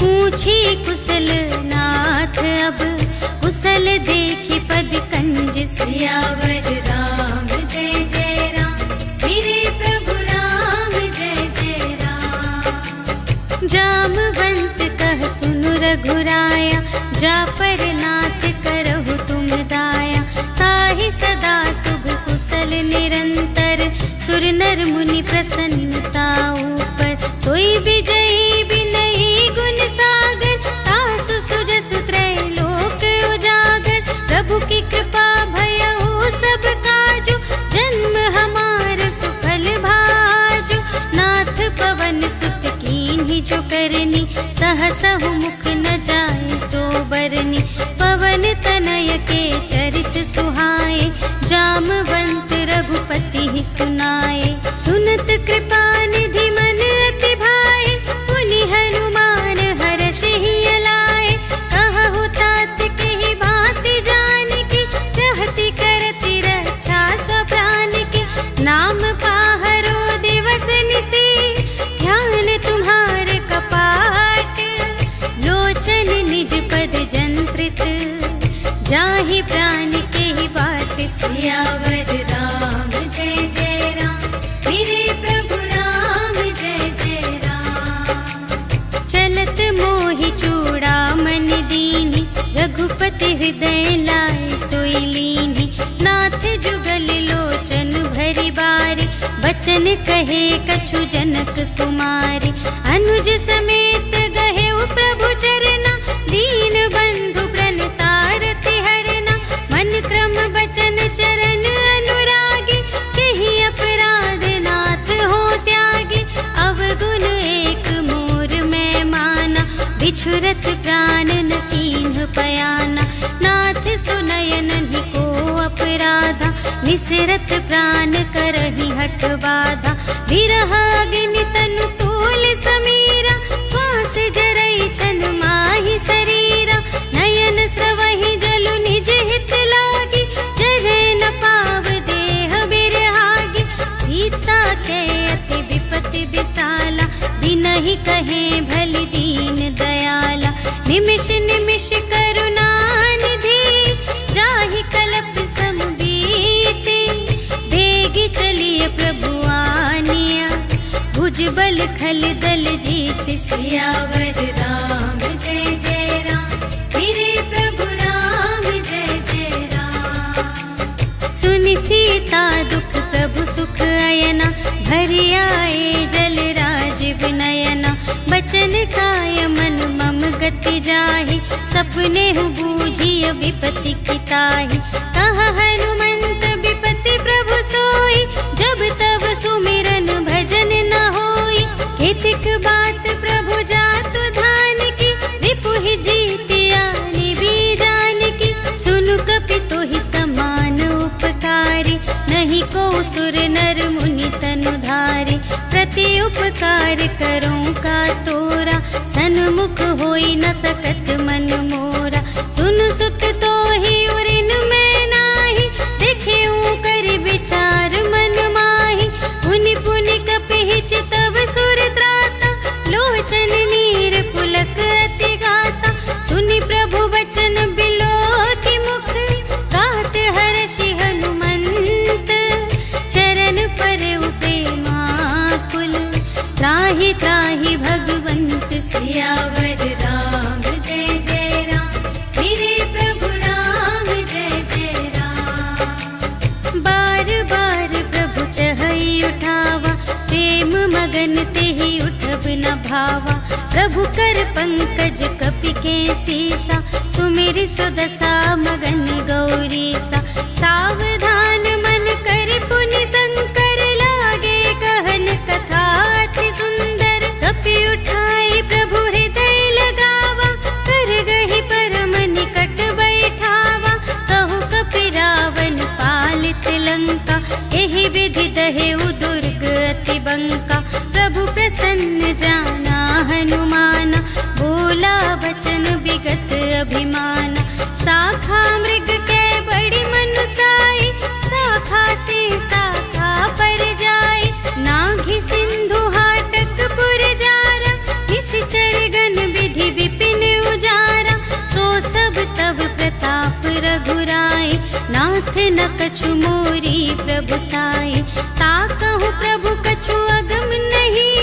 पूछी कुशल नाथ अब, कुशल देखी पद कंज। सियावर राम जय जय राम, मेरे प्रभु राम जय जय राम। जामवंत कह सुनु रघुराया, जा पर नाथ करहु तुम दाया। ताहि सदा शुभ कुशल निरंतर, सुर नर मुनि प्रसन्नता ऊपर। सोई विजयी विनयी गुण सागर, तासु सुजसु त्रैलोक उजागर। प्रभु की कृपा भयउ सब काजु, जन्म हमार सुफल भाजु। नाथ पवन सुत कीन्ही जो करनी, सहसहु मुख न जाय सो बरनी। पवन तनय के चरित सुहाए, जामवंत रघुपति ही सुनाए। सुनत कृपा निधि मन अति भाए, पुनि हनुमान हर्ष ही अलाए। कहु तात केहि भांति जानकी, रहति करति रक्षा स्वप्राण की। नाम पाहरो दिवस निसी, ध्यान तुम्हारे कपाट। लोचन निज पद जंत्रित, जाहि प्राण के ही बाट। सियावर राम जय जय राम, मेरे प्रभु राम जय जय राम। चलत मोहि चूड़ामन दीन्हि, रघुपति हृदय लाए सोई लीन्हि। नाथ जुगल लोचन भरि बारी, बचन कहे कछु जनक कुमारी। अनुज समेत गहेउ प्रभु चरना, दीन बंधु प्रणतारति हरना। मन क्रम बचन चरण अनुरागी, केहि अपराध नाथ हो त्यागी। अवगुण एक मोर मैं माना, बिछुरत प्राण न कीन्ह पयाना। नाथ सुनयन ही को अपराधा, निसरत प्राण करहि हठ बाधा। विरह अग्नि तनु तूल समीरा, श्वास जरई छन माहि शरीरा। नयन स्रवहि जलु निज हित लागी, जरै न पाव देह बिरहागी। सीता के अति विपति विसाला, बिनहि कहे भलि दीन दयाला। निमिष निमिष करुणा निधि, जाहि कलप सम बीते। बेगी चलिए प्रभु आनिया, भुजबल खल दल जीत। सियावर राम जय जय राम, मेरे प्रभु राम जय जय राम। सुनि सीता दुख प्रभु सुख अयना, भरि आए जल राज विनयना। बचन काय मन मम गति जाहि, सपने हु बूझिय विपति की ताहि। कहा हनुमंत विपति प्रभु सोई, जब तब सुमिरन भजन न होई। केतिक बात प्रभु जातु धान की, रिपुहि जीत आनि भी जान की। सुनु कपि तोहि समान प्रभु कर पंकज कपि के सीसा, सुमिरि सुदशा मगन गौरीसा। सावधान मन कर पुनि शंकर, लागे कहन कथा अति सुंदर। कपि उठाई प्रभु हृदय लगावा, कर गहि परम निकट बैठावा। कहु कपि रावण पालित लंका, एहि विधि दहेउ दुर्ग अति बंका। प्रभु प्रसन्न जाना हनुमान, बोला वचन विगत अभिमान। शाखा मृग के बड़ी मनुसाई, शाखा ते शाखा पर जाए। नाघि सिंधु हाटक पुर जारा, निश्चर गण विधि विपिन उजारा। सो सब तब प्रताप रघुराई, नाथ न कछु मोरी प्रभुताई। ताकहु प्रभु कछु अगम नहीं,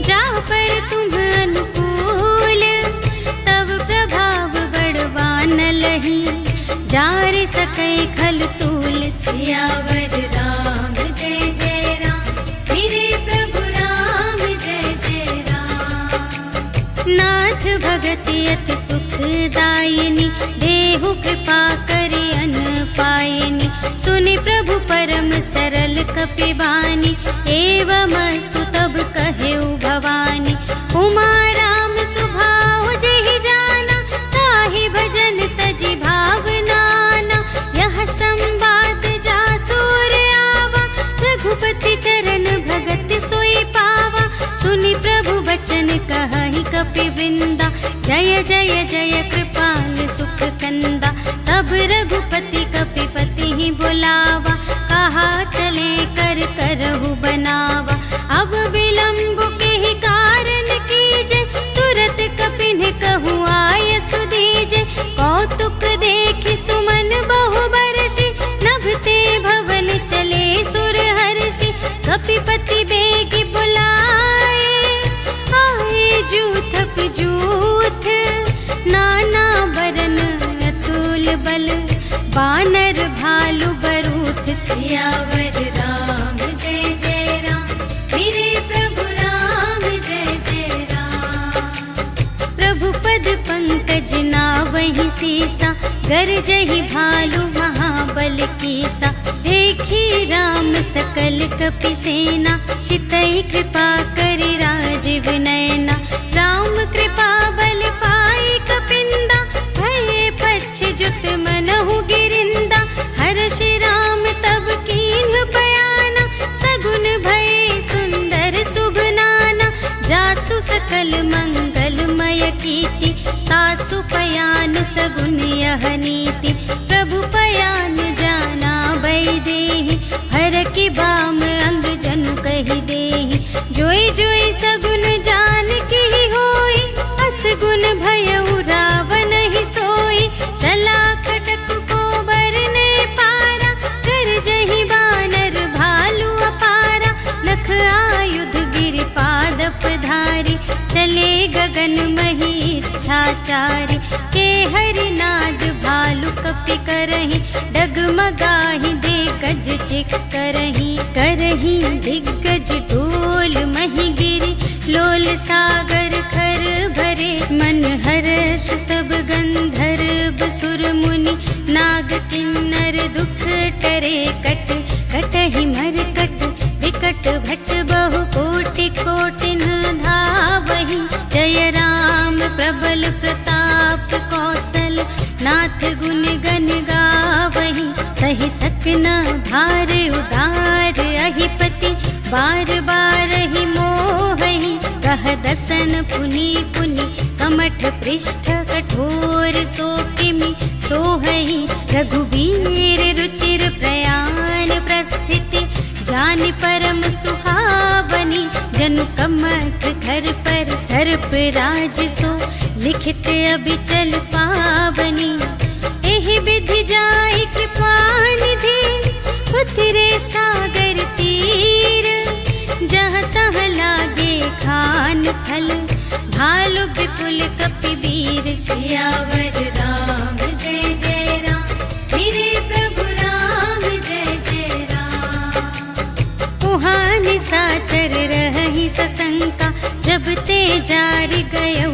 जा पर तुम अनुकूल। तब प्रभाव बड़वान लही, जार सकै खल तूल। सियावर राम जय जय राम, मेरे प्रभु राम जय जय राम। नाथ भगति अति सुखदायिनी, देहु कृपा करि अन पायिनी। सुनि प्रभु परम सरल कपि बानी, एवमस्तु तब कहेउ भवानी। उमा राम सुभाव जेहि जाना, ताहि भजन तजि भावनाना। यह संवाद जासुर आवा, रघुपति चरण भगत सोई पावा। सुनि प्रभु बचन कहहि कपि वृंदा, जय जय जय कृपाल सुख कंदा। तब रघुपति कपिपति ही बुलावा, कहा चले कर करहु बनावा। अब विलंब के ही कारण कीजे, तुरत कपिन कहु आय सुदीजे। कौतुक देखि सुमन बहु बरषि, नभते भवन चले सुर हर्षि। कपिपति बेगी बुलाए, आए जूथ जूथ। नाना बरन अतुल बल, बानर भालु बरूथ। सियावर राम जय जय राम, मेरे प्रभु राम जय जय राम। प्रभु पद पंकज नावहि सीसा, गरजहि भालु महाबल कीसा। देखी राम सकल कपि सेना, चितई कृपा करि राजीव नयना। राम कृपा बल पाई कपिंदा, भये पच्छ जुत मनहु गिरिंदा। हर्षि राम तब कीन्ह बयाना, सगुन भये सुंदर शुभ नाना। जासु सकल मंगलमय कीर्ति, तासु पयान सगुन यह नीति। प्रभु पयान जाना बैदेहि, हर की बाम अंग जनु कहि देहि। जोई जोई सगुन जान की होई, असगुन भयउ रावण ही सोई। चला खटक को बरने पारा, गरजहि बानर भालु अपारा। नख आयुध गिरिपादप धारी, चले गगन मही इच्छाचारी। के हरिनाद भालु कपि करहि, डगमगाहि दे गज चिक करहि। करहि दिग्गज ढोल मही गिरि, लोल सागर खर भरे। मन हर्ष सब गंधर्व सुर मुनि, नाग किन्नर दुख टरे। कट कटहि मरकट विकट भट, बहु कोटि कोटिन धावहि। जय राम प्रबल प्रताप कौशल, नाथ गुण गण गावहि। सहि सकना भार उदार अहिपति, बार बार ही मोहि। कह दसन पुनि पुनि, कमठ पृष्ठ कठोर सो किमि सोहहि। रघुबीर रुचिर प्रयाण प्रस्थिति, जानि परम सुहावनी। जनु कमठ घर पर सर्प राज सो, लिखित अबिचल पावनी। एहि विधि जाई कृपा निधि, उतरे सागर तीर। जहाँ तहाँ लागे खान फल, भालु विपुल कपि वीर। सियावर राम जय जय राम, मेरे प्रभु राम जय जय राम। उहाँ निशाचर रहहि सशंका, जब ते जारि गयो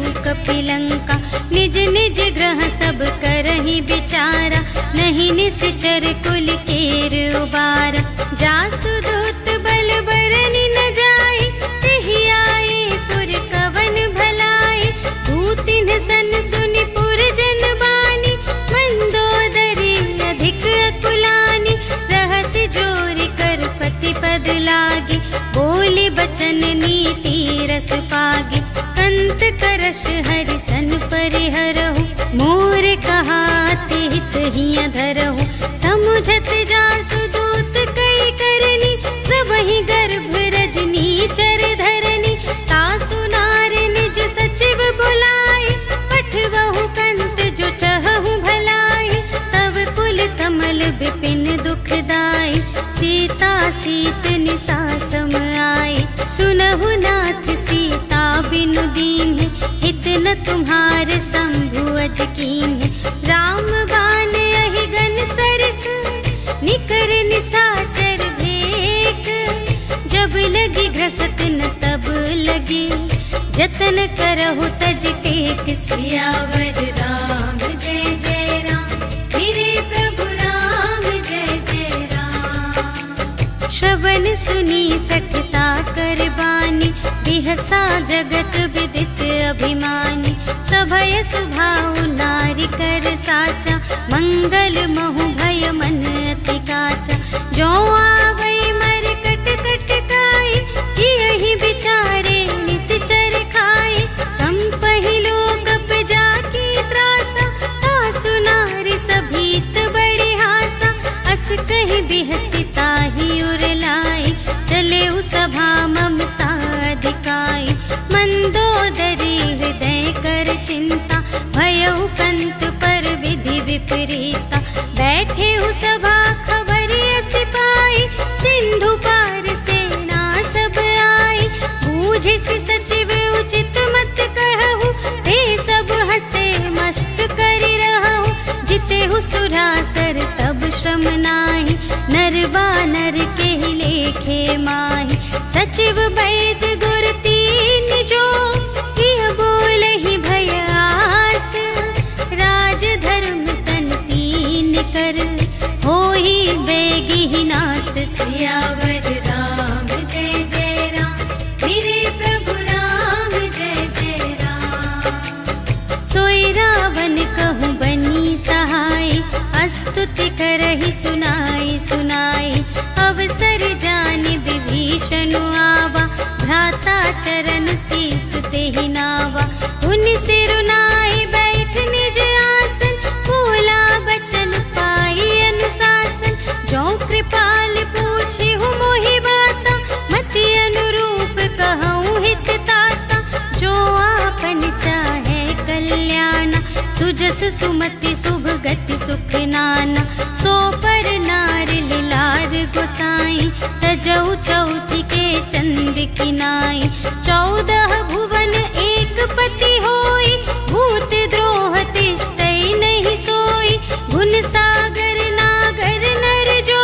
कह सब करही बिचारा, नहीं निश्चर कुल केर उबारा। जासु दूत बल बरनि न जाए, तेहि आए पुर कवन भलाए। भूतिन सन सुनि पुरजन बानी, मंदोदरी अधिक अकुलानी। रहस्य जोरि कर पति पद लागे, बोले बचन नीति रस पागे। कंत करश हरि सन परिहरहु, मोर कहाते हित हिय धरहु। समुझत जासु दूत कई करनी, सबहि गर्भ रजनी चर धरनी। तासु नार निज सचिव बुलाए, पठवहु कंत जो चहहु भलाए। तब कुल कमल बिपिन दुखदाई, सीता सीत निसा सम आए। सुनहु नाथ सीता बिनु दीन्हि, हित न तुम्हार शंभु अज कीन्हि। राम बान अहिगन सरस, निकर निसाचर भेक। जब लगी घ्रसत न तब लगे, जतन करहु तज टेक। सियावर राम जय जय राम, मेरे प्रभु राम जय जय राम। श्रवण सुनी सठता कर बानी, बिहसा जगत विदित अभिमानी। सभय सुभाउ नारी कर साचा, मंगल महु भय मन अति काचा। जो आवै मर कट कट खाए, जियहि बिचारे निश्चर खाए। कम पहिलो कप जाकी त्रासा, तासु नारी सभीत बड़ी हासा। अस कहि बिहसी ताहि उर लाई, चले सभा ममता अधिकाई। मंदोदरी हृदय कर चिंता, भयउ कंत पर विधि विपरीता। बैठे सभा खबर अस पाई, सिंधु पार सेना सब आई। बूझे से सचिव उचित मत कहु, ते सब हसे मस्त करि रहु। जितेहु सुरासर तब श्रम नाही, नर बानर के लेखे माही। सचिव वैद गुर तीन जो, हिय बोलहि भय आस। राज धर्म तन तीन कर, होहि बेगी नास। सियावर राम जय जय राम, मेरे प्रभु राम जय जय राम। सोई रावण कहूँ बनी सहाय, स्तुति करहि सुनाई सुनाई। अवसर जानि विभीषण आवा, भ्राता चरण शीस तेहि नावा। उनि सिरुनाई बैठ निज आसन, बोला बचन पाई अनुशासन। जो कृपाल पूछे हूँ मोहि बाता, मति अनुरूप कहूँ हित ताता। जो आपन चाहे कल्याण, सुजस सुमति शुभ गति सुख नाना। सो पर नार लिलार गोसाई, तजौ चौथी के चंद किनाई। 14 भुवन एक पति होई, भूत द्रोह तिष्ठै नहीं सोई। गुण सागर नागर नर जो,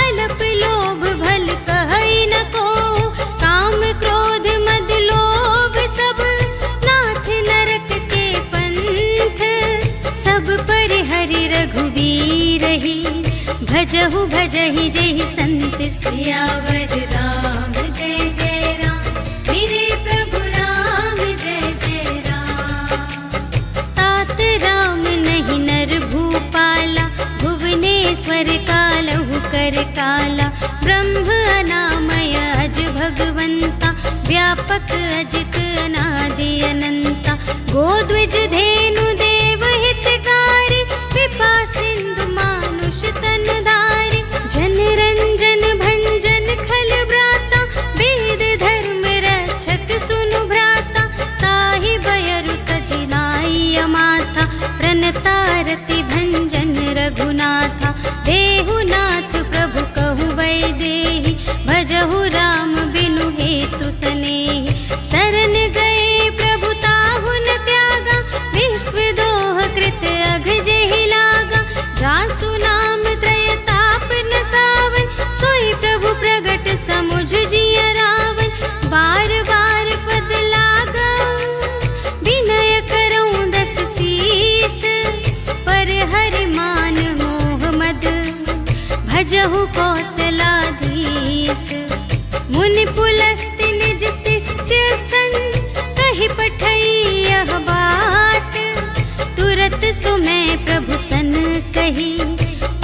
अलप लोभ भल कहै न को। काम क्रोध मद लोभ सब, नाथ नरक के पंथ। सब पर हरि रघुवीर ही, भजहु भजहि जेहि संत। सियावर राम जय जय राम, मेरे प्रभु राम जय जय राम। तात राम नहीं नर भूपाला, भुवनेश्वर कालहु कर काला। ब्रह्म अनामय अज भगवंता, व्यापक अजित अनादि अनंता। गोद्विज धेनु देव हितकारी, कृपा सिंधु मानुष तन धारी। जन रंजन भंजन खल व्राता, वेद धर्म रक्षक सुनु भ्राता। ताहि बयरु तजिनाई अमाथा, प्रणतारति भंजन रघुनाथा। देहु नाथ प्रभु कहु वैदेही, भजहु राम बिनु हेतु सनेही। शरण गए प्रभु ताहु न त्यागा, विश्व दोह कृत अघ जेहि लागा। जासु नाम त्रय ताप न सावन, सोई प्रभु प्रगट समुझ जिय रावण। बार बार पद लागा, विनय करऊँ दस शीस। भजहु कौशलाधीश। मुनि पुलस्त्य निज शिष्य संग, कहि पठई यह बात। तुरत सुमय प्रभु सन कही,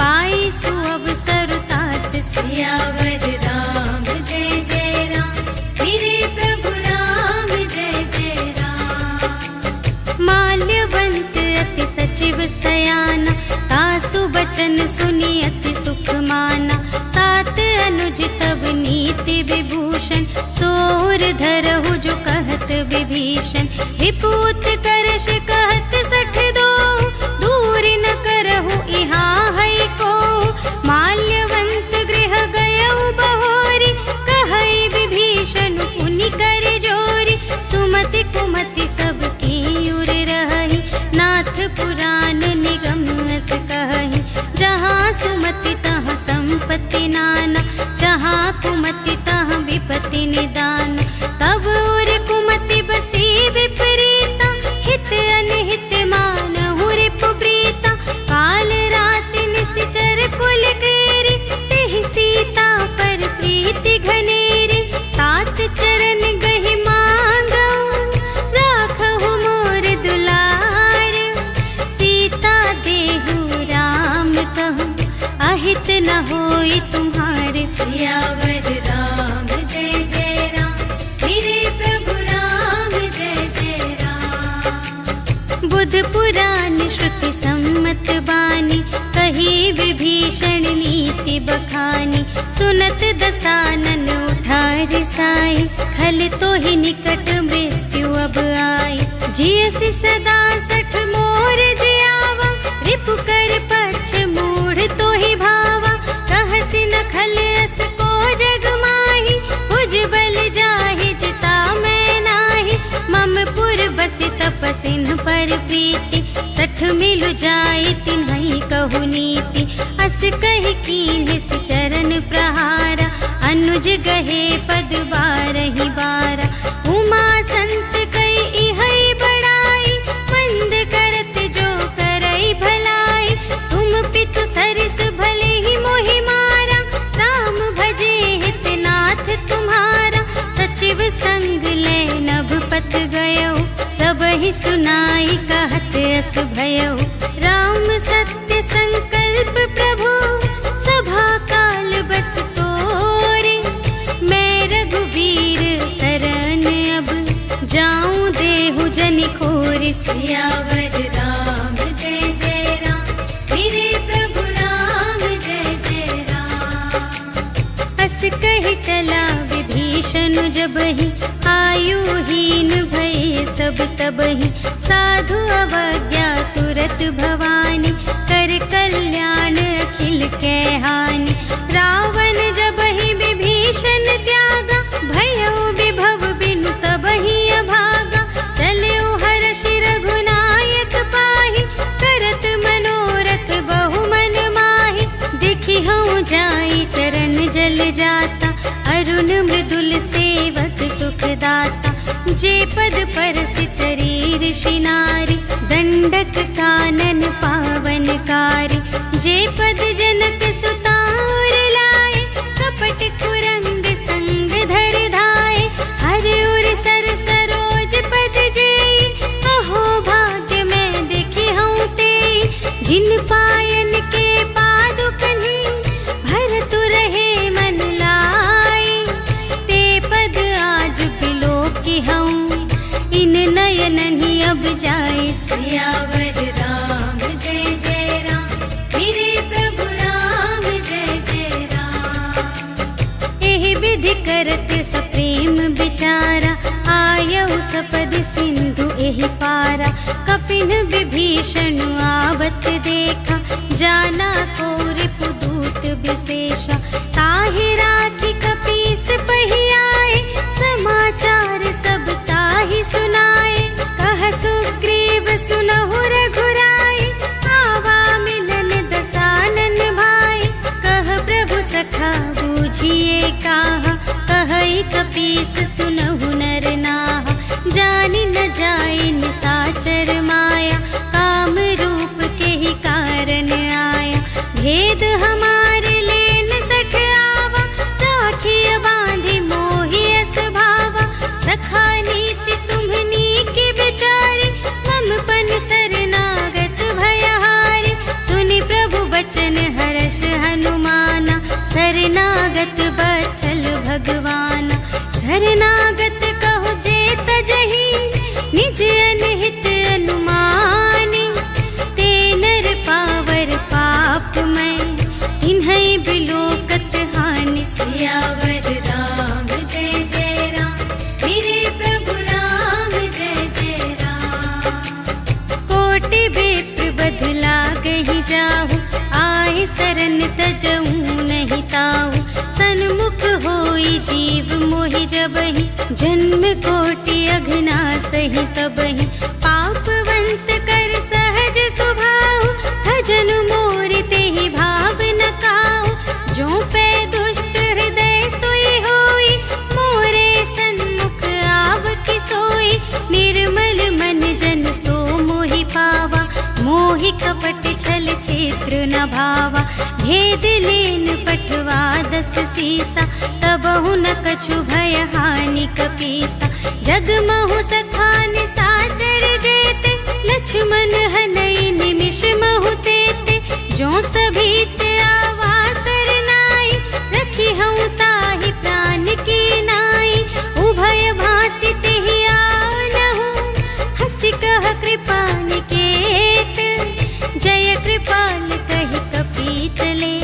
पाई सुअवसर तात। सियावर राम जय जय राम, मेरे प्रभु राम जय जय राम। माल्यवंत अति सचिव सयाना, तासु बचन सुनि अति सुख माना। तात अनुज तब नीति विभूषण, सोर धरहु जो कहत विभीषण। रिपुत करश कहत सठ दो, दूर न करहु इहाँ है को। माल्यवंत गृह गयउ बहोरी, कहई विभीषण पुनि कर जोरी। सुमति कुमति सबके उर रही, नाथ पुराण निगम अस कहई। जहाँ सुमति तहाँ संपत्ति नाना, जहाँ कुमति तहाँ विपत्ति निदान। तब उर कुमति बसी विपरीता, हित अनहित मानहु रिपु प्रीता। काल रात निश्चर कुल केरी, तेहि सीता पर प्रीति घनेरी। तात चरण गहि मांगऊ, राखहु मोर दुलार। सीता देहु राम कहूँ, अहित न होई तुम्हारे। सियावर राम जय जय राम, मेरे प्रभु राम जय जय राम। बुध पुराण श्रुति सम्मत बानी, कही विभीषण नीति बखानी। सुनत दसानन उठा रिसाई, खल तो ही निकट मृत्यु अब आई। जियसि सदा सठ मोर जियावा, रिपु कर पक्ष मूढ़ तो ही भावा। कहसि न खल अस को जग माही, भुज बल जाहि जिता मैं नाही। मम पुर बसि तपसिन पर प्रीति, सठ मिलु जाई तिन्हई कहु नीति। अस कहि कीन्हिस चरण प्रहारा, अनुज गहे पद बारहि बारा। उमा संत कई इहै बड़ाई, मंद करत जो करई भलाई। तुम पितु सरिस भले ही मोहि मारा, राम भजे हित नाथ तुम्हारा। सचिव संग ले नभ पथ गयो, सबहि सुनाई कहत अस भयो। राम सत्य संकल्प प्रभु, सभा काल बस तोरे। मैं रघुबीर सरन अब, जाऊं देहु जनि खोरि। सियावर राम जय जय राम, मेरे प्रभु राम जय जय राम। अस कहि चला विभीषण जबहि, आयुहीन भये सब तबहि। साधु अवज्ञा तुरत भवानी, कर कल्याण अखिल के हानि। रावण जबहि विभीषण त्यागा, भयउ विभव बिनु तबहि अभागा। चलऊ हर्षि रघुनायक पाहि, करत मनोरथ बहु मन माहि। देखि हऊँ जाई चरण जल जाता, अरुण मृदुल सेवक सुखदाता। जे पद परसितरी ऋषि नारी, दंडक कानन पावनकारी। जे पद जनक सुतार लाए, कपट कुरंग संग धर धाए। हर उर सर सरोज पद जेई, अहो भाग्य मैं देखी हूँ तेई। जिन पायन के पादुकन्हि, भरतु रहे मन लाई। ते पद आज बिलोकी हूँ, इन नयनन ही अब जाए। सियावर राम जय जय राम, मेरे प्रभु राम जय जय राम। एहि विधि करत सप्रेम विचारा, आयउ सपदि सिंधु एहि पारा। कपिन विभीषण आवत देखा, जाना को रिपुदूत विशेषा। ताहि राखी कपीस पहि आए, समाचार सब ताहि सुनाए। कह सुग्रीव सुनहु रघुराई, आवा मिलन दसानन भाई। कह प्रभु सखा बूझिए काहा, कहई कपीस सुनहु नर नाहा। जानि न जाई निसाचर माया, काम रूप के ही कारण आया। भेद हमारे ले बचन हर्ष हनुमाना, शरणागत बचल भगवाना। शरणागत कहो जे तजहि, निज अनहित अनुमानी। ते नर पावर पाप मैं, तिन्है बिलोकत हानि। सियावर राम जय जय राम, मेरे प्रभु राम जय जय राम। कोटि विप्र बदला गहि जाहु, आए शरण तजऊ नहीं ताहु। सन्मुख होई जीव मोहि जबहि, जन्म कोटि अघना सही तबहि। पापवंत कर सहज सुभाहु, भजन मोर तेहि भाव न काहु। जो पै दुष्ट हृदय सोई होई, मोरे सन्मुख आवति सोई। निर्मल मन जन सो मोहि पावा, मोहि कपट छल क्षेत्र न भावा। भेद लेन पठवा दस सीसा, तबहु न कछु भय हानि कपीसा। जगमहु सखा निसाचर जेते, लक्ष्मण हनई निमिष महु तेते। जो सभीत आवा सरनाई, रखी हूँ ताहि प्राण की नाई। उभय भांति तेहि आवनहु, हंसि कह कृपा निकेत। जय कृपाल कहि कपी चले,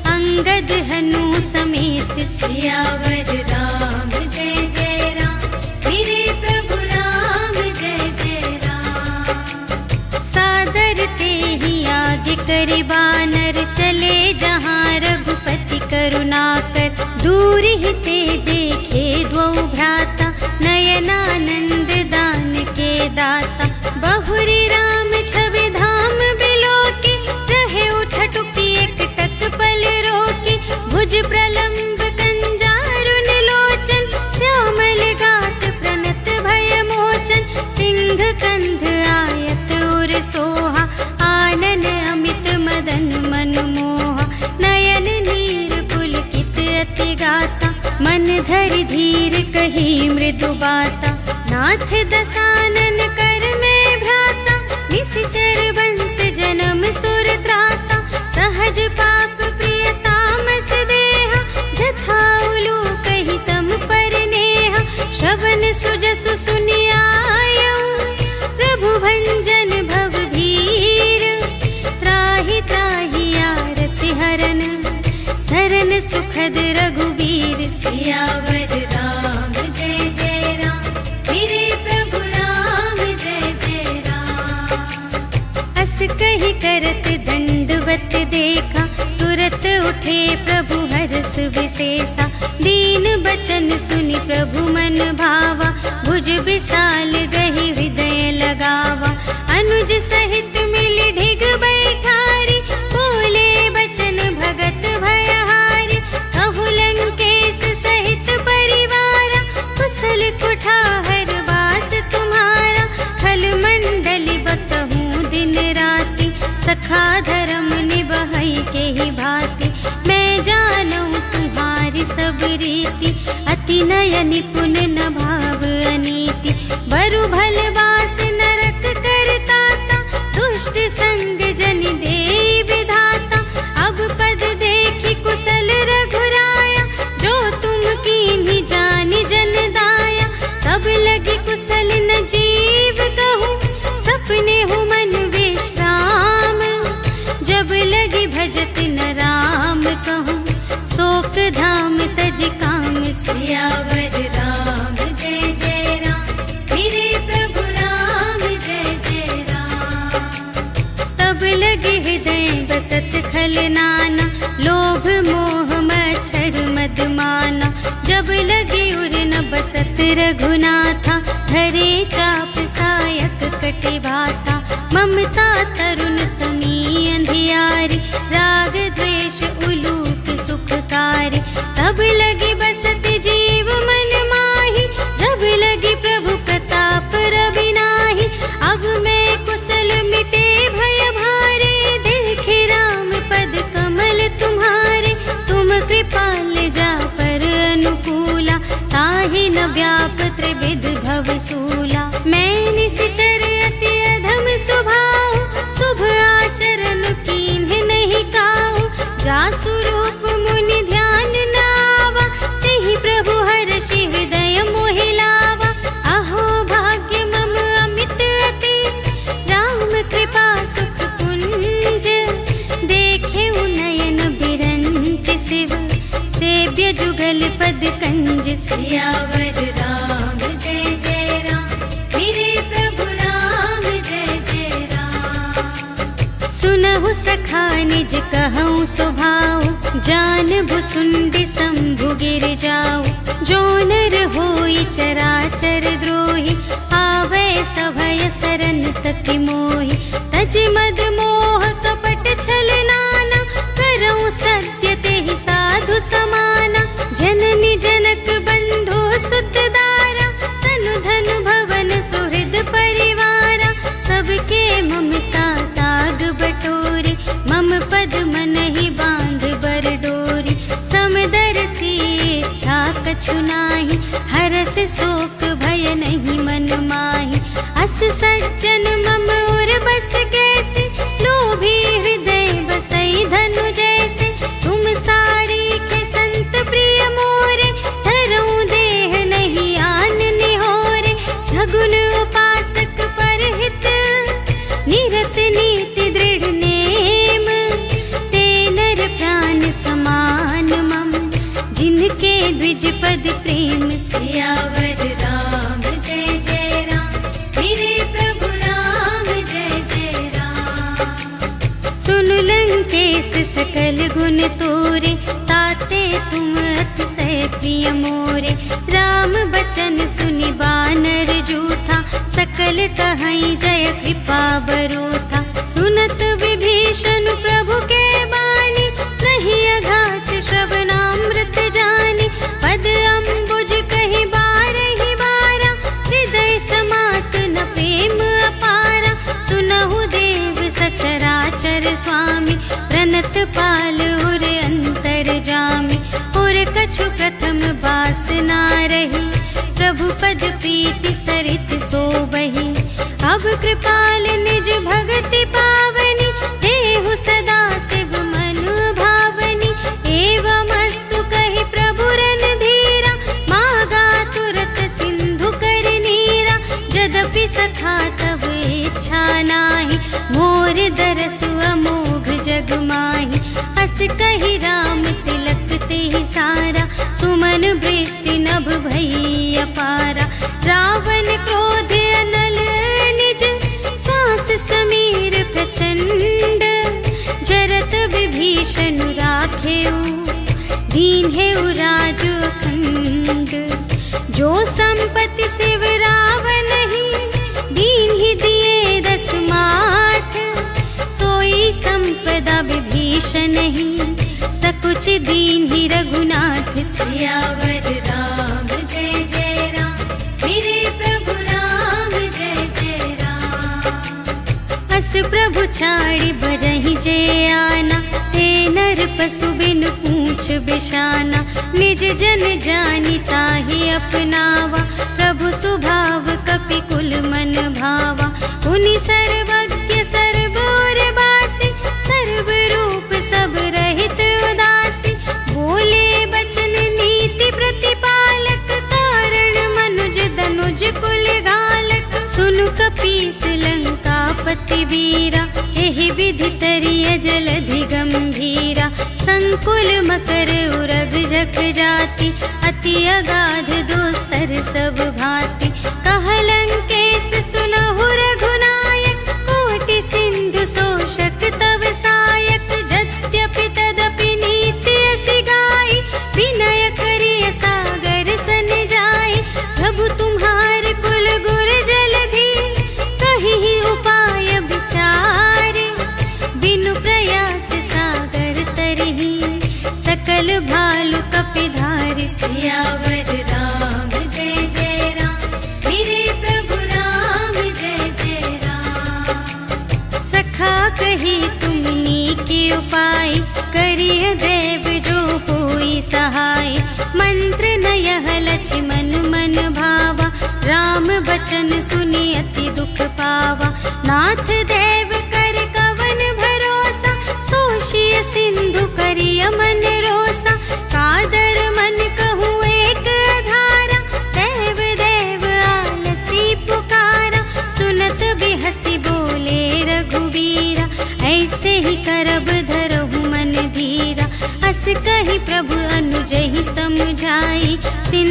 अंगद हनु समेत। सियावर राम जय जय राम, मेरे प्रभु राम जय जय राम। सादर तेहि आगे करि बानर, चले जहाँ रघुपति करुणाकर। दूर ही ते देखे द्वौ भ्राता, नयनानंद दान के दाता। बहुरी राम छवि धाम बिलोकी, रहे उठटुकी एक टक पल रोकी। भुज प्रलंब कंजारुन लोचन, श्यामल गात प्रणत भय मोचन। सिंह कंध आयत उर सोहा, आनन अमित मदन मनमोहा। नयन नीर पुलकित अति गाता, मन धरि धीर कही मृदु बाता। नाथ दसानन कर में भ्राता, निश्चर वंश जन्म सुर त्राता। सहज पाप प्रिय तामस देहा, जथा उलू कही तम पर नेहा। श्रवण सुजसु सुनियायऊ, प्रभु भंजन भव भीर। त्राहि त्राहि आरति हरन, सरन सुखद रघुबीर। सियावर राम जय जय राम, मेरे प्रभु राम जय जय राम। अस कहि करत दंडवत देखा, तुरत उठे प्रभु हर्ष विशेषा। दीन बचन सुनि प्रभु मन भावा, भुज विशाल गहि हृदय लगावा। अनुज सहित मिलि ढिग बैठारी, बोले बचन भगत भयहारी। कहु लंकेश सहित परिवारा, कुशल कुठार वास तुम्हारा। खल मंडली बसहूँ दिन राति, सखा धर्म निबहै के ही भांति। मैं जानूं तुम्हारी सब रीति, अति नय निपुण न भाव अनीति। बरु भल बास नरक करताता, दुष्ट संग जन देई विधाता। अब पद देखि कुशल रघुराया, जो तुम कीन्ही जानि जन दाया। तब लगी कुशल न जीव कहूँ, सपने हूँ मन विश्राम। जब लगी भजत न राम कहूँ, शोक धाम तज काम। सियावर राम जय जय राम, मेरे प्रभु राम जय जय राम। तब लगे हृदय बसत खल नाना, लोभ मोह मच्छर मदमाना। जब लगे उर न बसत रघुनाथा, धरे चाप सायक कटे भाता। ममता तरुण तमी अंधियारी, राग द्वेष उलूक सुखकारी। तब लगी बसत जीव मन माही, जब लगी प्रभु प्रताप रवि नाही। अब मैं कुशल मिटे भय भारे, देखे राम पद कमल तुम्हारे। तुम कृपाल जा पर अनुकूला, ताहि न व्याप त्रिविध भव सूला। मैं निश्चर अति अधम स्वभाव, शुभ आचरण कीन्ह नहीं का। कुंज। सियावर राम जय जय राम, मेरे प्रभु राम जय जय राम। सुनहु सखा निज कहूँ सुभाऊ, जान भुसुंडी शंभु गिर जाऊ। जो नर होई चराचर द्रोही, आवे सभय सरन तति मोहि। तज मद मोह कपट छल नाना, करऊँ सत्य तेहि साधु समाना। जननी जनक बंधु सुत दारा, तनु धनु भवन सुहृद परिवारा। सबके ममता ताग बटोरे, मम पद मन ही बांध बर डोरी। समदर्शी इच्छा कछु नाही, हर्ष शोक भय नहीं मन माही। अस सज्जन मम उर बस कैसे, लोभी हृदय बसई धनु जैसे। तुम सारी के संत प्रिय मोरे, धरऊँ देह नहीं आन निहोरे। सगुन उपासक परहित, निरत नीति दृढ़ नेम। ते नर प्राण समान मम, जिनके द्विज पद प्रेम। सियावर राम जय जय राम, मेरे प्रभु राम जय जय राम। सुन लंकेश सकल गुण तोरे, ताते तुम अतिशय प्रिय मोरे। राम बचन सुनि बानर जूठा, सकल कहई जय कृपा बरूठा। सुनत विभीषण प्रभु के बानी, नहीं अघात श्रवणामृत जानी। पद अम्बुज कहि बारहि बारा, हृदय समात न प्रेम अपारा। सुनहु देव सचराचर स्वामी, प्रणत पाल उर अंतर जामी। और कछु प्रथम बास ना रही, प्रभु पद प्रीति सरित सोबही। अब कृपाल निज भगति पावनी, देहु सदा शिव मनु भावनी। एवमस्तु कहि प्रभु रणधीरा, मागा तुरत सिंधु कर नीरा। यद्यपि सखा तब इच्छा नाही, मोर दरसु अमोघ जग माही। अस कहि राम तिलक तेहि सारा, सुमन वृष्टि नभ भई अपारा। रावण क्रोध अनल निज, श्वास समीर प्रचंड। जरत विभीषण राखेउ, दीन्हेउ राजु अखंड। जो संपत्ति शिव रावण ही, दीन्हि दिए दस माठ। सोई संपदा विभीषण ही, सकुच दीन्हि रघुनाथ। सियावर राम जय जय राम, मेरे प्रभु राम जय जय राम। अस प्रभु छाड़ी भजहि जे आना, ते नर पशु बिनु पूछ बिशाना। निज जन जानि ताहि अपनावा, प्रभु सुभाव कपि कुल मन भावा। पुनि सर्वज्ञ सर्वोर बासी, सर्व रूप सब रहित उदासी। बोले बचन नीति प्रतिपालक, कारण मनुज दनुज कुल घालक। सुनु कपीस लंकापति वीरा, एहि विधि तरिय जलधि गंभीरा। संकुल मकर उरग जख जाति, अति अगाध दोस्तर सब भांति। कह लंकेश सुनहु रघुनायक, कोटि सिंधु शोषक तव सायक। यद्यपि तदपि नीति असि गाई, विनय करिय सागर सन जाई। प्रभु तुम्हार कुल गुर जलधि, कहि उपाय विचारे। बिनु प्रयास सागर तरहि, सकल भालु कपिधारि। सियावर राम जय जय राम, मेरे प्रभु राम जय जय राम। सखा कही तुमनी के उपाय, करिय देव जो होई सहाय। मंत्र न यह लक्ष्मण मन भावा, राम बचन सुनि अति दुख पावा। नाथ देव कर कवन भरोसा, सोषिय सिंधु करिय मन रोसा। कादर मन कहूँ एक आधारा, देव देव आलसी पुकारा। सुनत बिहसी बोले रघुबीरा, ऐसे ही करब धरहु मन धीरा। अस कहि प्रभु अनुजहि समुझाई,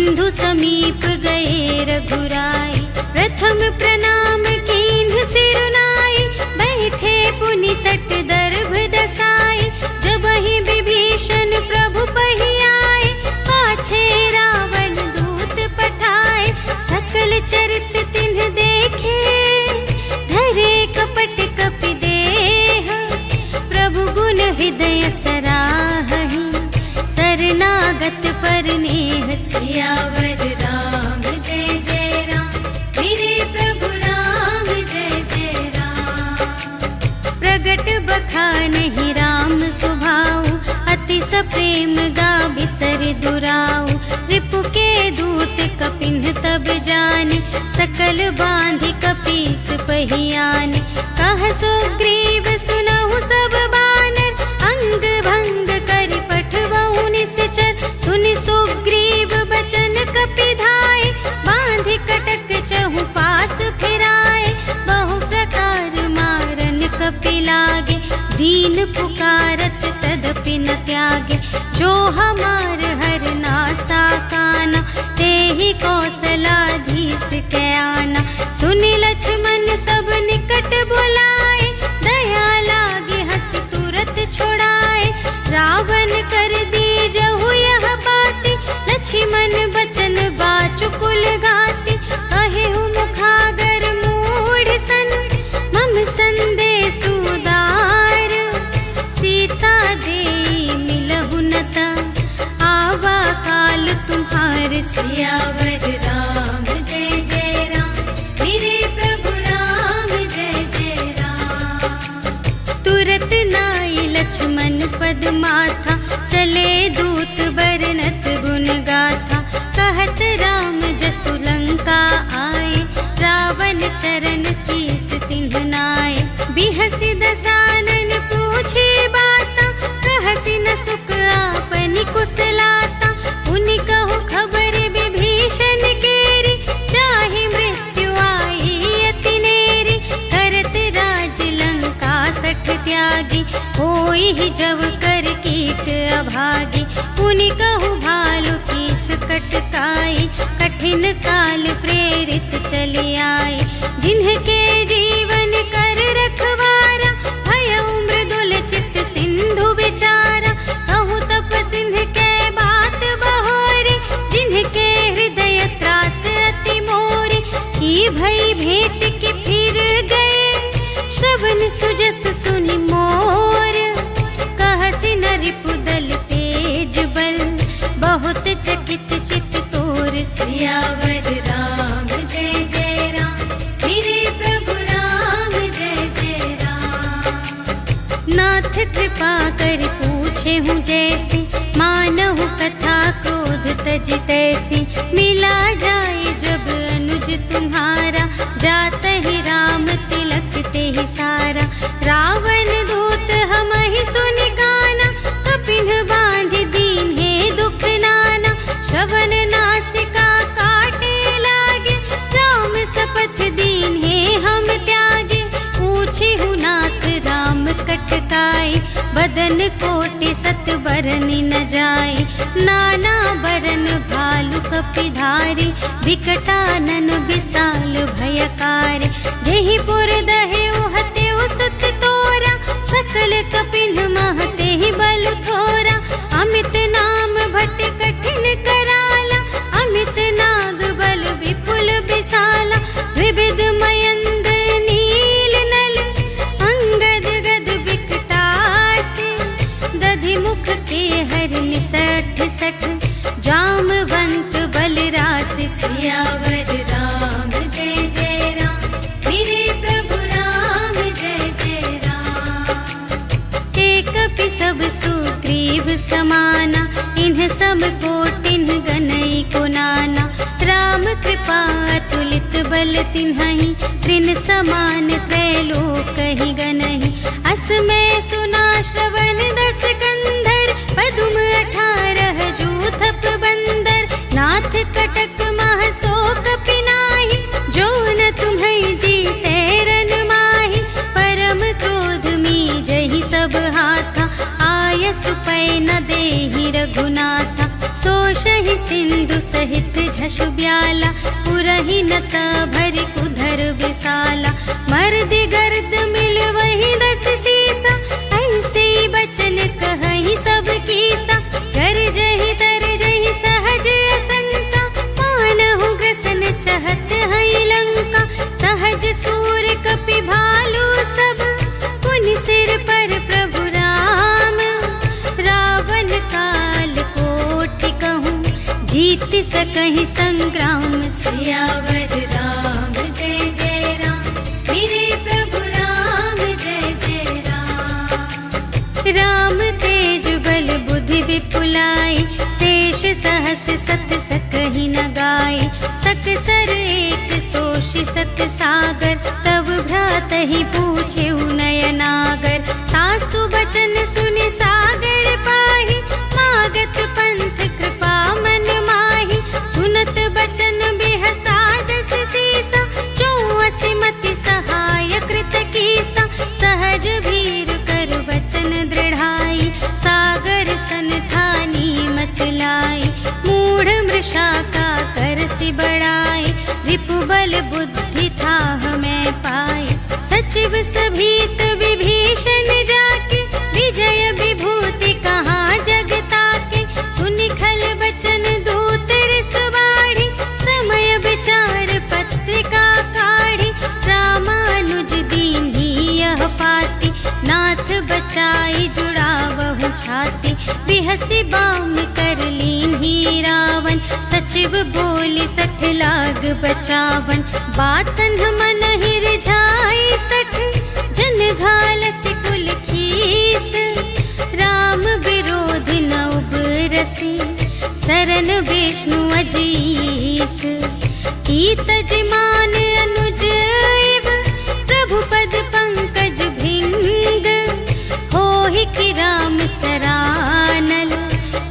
सिंधु समीप गए रघुराई, प्रथम प्रणाम कीन्ह सिरुनाई, बैठे पुनि तट दर्भ दसाई, जबहि विभीषण प्रभु पहि आए, पाछे रावण दूत पठाए, सकल चरित तिन्ह देखे, धरे कपट कपि देह, प्रभु गुण हृदय सराहहि, शरणागत पर नेह। सियावर राम जय जय राम, मेरे प्रभु राम जय जय राम। प्रगट बखानहि राम सुभाऊ, अति सप्रेम गा बिसर दुराऊ, रिपु के दूत कपिन्ह तब जाने, सकल बांधि कपीस पहियाने, कह सुग्रीव सुनहु सब बानर, अंग भंग करि पठबहु निश्चर, सुनि सुग्रीव बचन कपि धाय, बांधि कटक चहु पास फिराए, बहु प्रकार मारन कपि लागे, दीन पुकारत तदपि न त्यागे, जो हमार हर नासा काना, तेहि कौशलाधीश के आना, सुनि लक्ष्मण सब निकट बुलाए, दया लागे हंस तुरत छुड़ाए, रावण कर दीजहु यह बाती, लक्ष्मण बचन बाचुकुल घाती, कहेहु मुखागर मूढ़ सन, मम संदेश उदार, सीता देई मिलहु न ता, आवा काल तुम्हार। सियावर राम जय जय राम, मेरे प्रभु राम जय जय राम। तुरत नाई लक्ष्मण पद माथा, चले दूत बरनत गुण गाथा, कहत राम जसु लंका आए, रावण चरण शीस तिन्ह नाए, बिहसि दसानन पूछे बाता, कहसि न सुख आपनि कुशलाता, उनि कहु खबर विभीषण केरी, चाहे मृत्यु आई अति नेरी, करत राज लंका सठ त्यागी, होई ही जब कर कीट अभागी, उनि कहु भालु कीस कटकाई, कठिन काल प्रेरित चली आई, जिन्हके जीवन कर रखवारा, भयउ मृदुल चित सिंधु विचारा, कहु तप सिंह के बात बहोरी, जिन्हके हृदय त्रास अति मोरी, की भई भेंट के फिर गए, श्रवण सुजस सुनि मोर, कहसि न रिपुदल तेज बल, बहुत चकित चित तोर। सियावर राम जय जय राम, मेरे प्रभु राम जय जय राम। नाथ कृपा कर पूछे हूँ जैसी, मानहु कथा क्रोध तज तैसी, मिला जाए जब अनुज तुम्हारा, जात ही राम तिलक ते ही सारा, रावण दूत हमहि सुनि गाना, कपिन्ह बांधि दीन्हे दुख नाना, श्रवण नासिका काटे लागे, राम शपथ दीन्हे हम त्यागे, पूछे हु नाथ राम कटकाई, बदन कोटि सत बरनि न जाई, नाना बरन भालु कपि धारी, विकटानन विशाल भयकारी, जेहि पुर दहेउ हतेउ सुत तोरा, सकल कपिन्ह महते ही बल थोरा, अमित नाम भट कठिन कराला, अमित नाग बल विपुल विशाला, विविध मयंद्र नील नल, अंगद गद विकटासी, दधि मुख के हर निसठ सठ, जामवंत बलरासि। सियावर राम जय जय राम, मेरे प्रभु राम जय जय राम। एक कपि सब सुग्रीव समाना, इन्ह सब कोटिन्ह गनई को नाना, राम कृपा अतुलित बल तिन्हहि, त्रिन समान त्रैलोक ही गनहि, असमय सुना श्रवण दस कंधर, पदुम 18 जूथप बंदर, नाथ कटक मह शोक पिनाहि, जो न तुम्हें जीते रन माहि, परम क्रोध मीजहि सब हाथा, आयसु पै न देहि रघुनाथा, सोषहि सिंधु सहित झषु ब्याला, पुरहि नत भरि उधर विशाला। मर्द गर्द मिल वही 10 सीसा, ऐसे बचन कहहि सब कीसा। गरजहि तरजहि सहज असंका, मानहु ग्रसन चहत हई लंका। सहज सूर कपि भालू सब, पुनि सिर पर प्रभु राम। रावण काल कोटि कहूँ, जीत सकहि संग्राम। सियावर राम जय जय राम, मेरे प्रभु राम जय जय राम। राम तेज बल बुद्धि विपुलाई, शेष सहस सत सकहि न गाय। सकसर एक सोषि सत सागर, तब भ्रातहि पूछे नयनागर। तासु बचन सुनि सागर पाहि, मागत पंथ कृपा मन माहि। सुनत बचन बिहसादस सीसा, 84 मति सहाय कृत कीसा। सहज भीर कर वचन दृढ़ाई, सागर सन ठानी मचलाई। मूढ़ मृषा का करसि बढ़ाई, रिपुबल बुद्धि थाह मैं पाई। सचिव सभीत विभीषण जाके, विजय विभूति कहाँ जग ताके। सुनि खल बचन दूत रिस बाढ़ी, समय विचार पत्रिका काढ़ी। रामानुज दीन्ही यह पाती, नाथ बचाई जुड़ावहु छाती। बिहसि बाम कर लीन्ही रावण, सचिव बोली 60 लाग बचावन। बातन मन ही रिझाई 60, जन घालसि कुल खीस। राम विरोध न उबरसि, शरण विष्णु अजीस। कीत जिमान अनुज इव, प्रभु पद पंकज भृंग। होहि कि राम सरानल,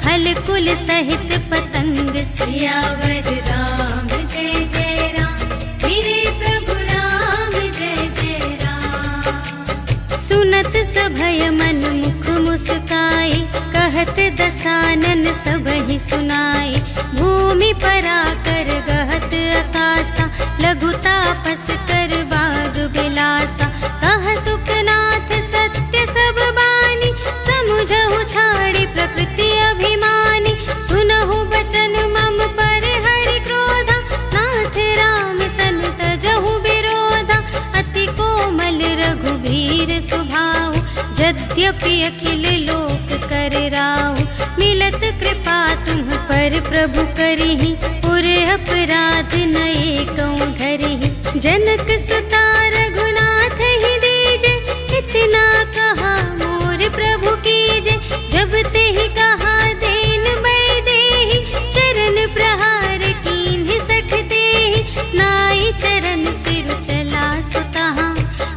खल कुल सहित पतंग। सियावर राम जय जय राम, मेरे प्रभु राम जय जय राम। सुनत सभय मन मुख मुस्काई, कहत दसानन सबहि सुनाई। भूमि पराकर गहत आकासा, लघु तापस कर बाग बिलासा। कह सुखनाथ सत्य सब बानी, समुझहु छाड़ी प्रकृति अभिमानी। सुनहु बचन मम पर हरि क्रोधा, नाथ राम सन तजहु विरोधा। अति कोमल रघुबीर सुभाऊ, यद्यपि अखिल लोक कर राऊ। मिलत कृपा तुम पर प्रभु करिहि, पुर अपराध न एकौ धरिहि। जनक सुता रघुनाथ ही दीजे, इतना कहा मोर प्रभु कीजे। जब तेहि कहा देन बैदेहि, चरण प्रहार कीन्हि 60 तेहि। नाई चरण सिर चला सुतहाँ,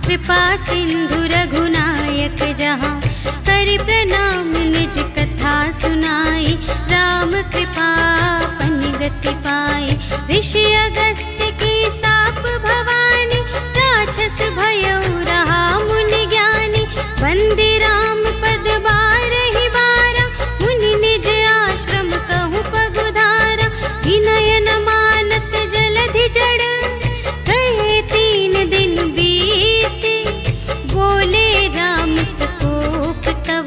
कृपा सिंधु रघुनायक जहाँ। करि प्रणाम निज कथा सुनाई, राम कृपा पन गति पाई। ऋषि अगस्त्य की साप भवानी, राक्षस भयउ रहा मुनि ज्ञानी। वंदे राम पद बारहि बारा, मुनि निज आश्रम कहु पगुधारा। विनय न मानत जलधि जड़, गए 3 दिन बीते। बोले राम सकोप तब,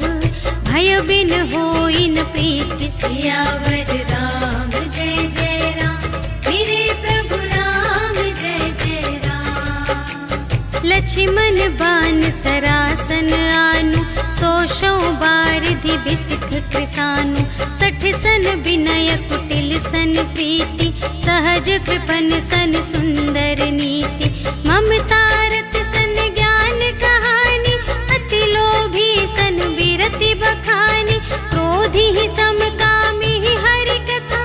भय बिन होई न प्रीति। सियावर राम जय जय राम, मेरे प्रभु राम जय जय राम। लक्ष्मण बान सरासन आनु, 100 बारिधि बिसिख कृसानु। 60 सन विनय कुटिल सन प्रीति, सहज कृपन सन सुंदर नीति। ममता रत सन ज्ञान कहानी, अति लोभी सन बिरति बखानी। क्रोधी ही समकामी ही हरि कथा,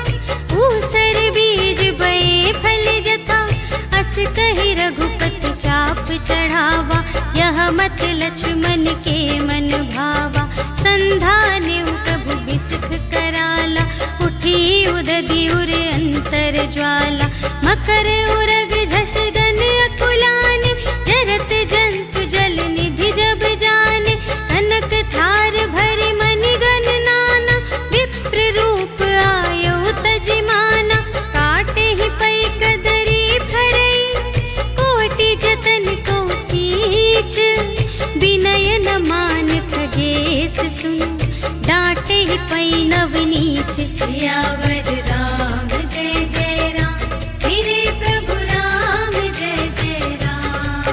ऊसर बीज बए फल जथा। अस कहि रघुपति चाप चढ़ावा, यह मत लक्ष्मण के मन भावा। संधाने प्रभु बिसिख कराला, उठी उदधि उर अंतर ज्वाला। मकर उरग झष गन अकुलाने, जरत जंतु जल निधि जब जाने। कनक थार भरि मनि गण नाना, विप्र रूप आय ही पै नवनीच। सियावर राम जय जय राम, मेरे प्रभु राम जय जय राम।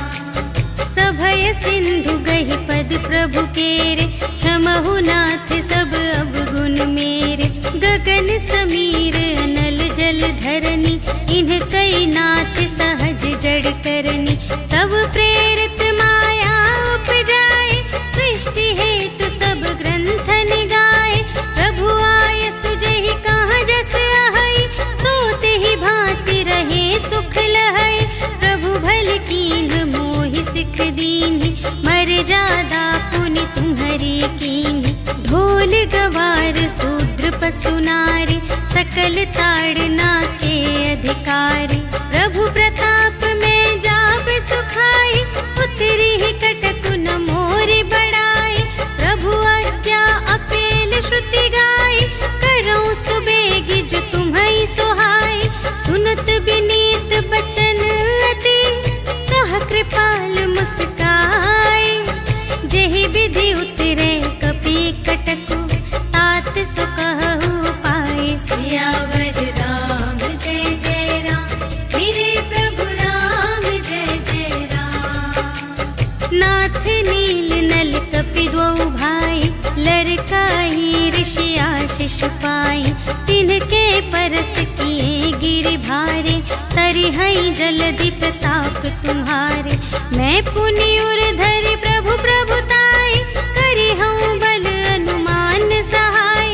सभय सिंधु गहि पद प्रभु केरे, क्षमहु नाथ सब अवगुण मेरे। गगन समीर अनल जल धरनी, इन्ह कई नाथ सहज जड़ करनी। तब प्रेरित माया उपजाए, सृष्टि हेतु सब ग्रंथ निगाए। प्रभु आय सुजहि कहाँ जस आहई, सोते ही भांति रहे सुख लहई। प्रभु भल कीन्ह मोहि सिख दीन्हि, मर्यादा पुनि तुम्हरी कीन्हि। ढोल गवार शूद्र पशु नारी, सकल ताड़ना के अधिकारी। प्रभु प्रताप में जाब सुखाई, उतरी ही कटकु न मोरि बड़ाई। प्रभु आज्ञा अपेल श्रुति गाई, करऊं सुबेगी जो तुम्हई सोहाई। सुनत विनीत बचन अति, कह कृपाल मुस्काई। जेहि विधि उतरे कपि कटकु, तात सो कहु पाई। सियावर राम जय जय राम, मेरे प्रभु राम जय जय राम। नाथ नील नल कपि द्वौ भाई, लरकाई ऋषि आशीष पाई। तिनके परस किए गिरि भारे, तरिहई जलधि प्रताप तुम्हारे। मैं पुनि उर धरि प्रभु प्रभुताई, करिहऊँ बल अनुमान सहाय।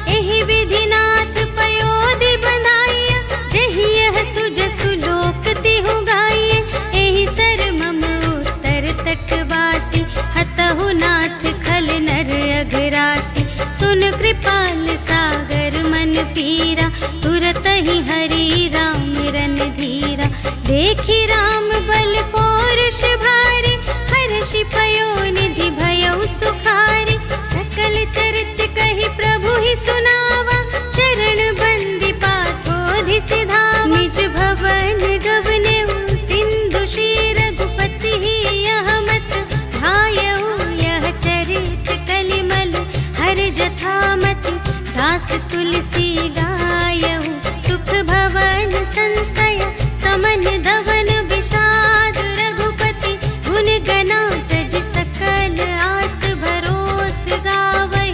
एहि विधि नाथ पयोधि बंधाइया, जहि यह सुजसु लोक तिहु गाइए। एहि सर मम उत्तर तटवासी, हतहु नाथ खल नर अघरासी। सुन कृपाल सागर मन पीरा, तुरत ही हरि राम रन धीरा। देखि राम बल पौरुष भारे, हर्षि पयो निधि भयउ सुखारे। सकल चरित कहि प्रभु ही सुनावा, चरण बंदी पाथोधि सिधावा। निज भवन गवनेउ सिंधु श्री रघुपति ही, यह मत भायउ यह चरित कलिमल हर जथामति। दास तुलसी गायउ, सुख भवन संशय समन धवन विषाद। रघुपति गुण गना तज सकल आस भरोस गावई।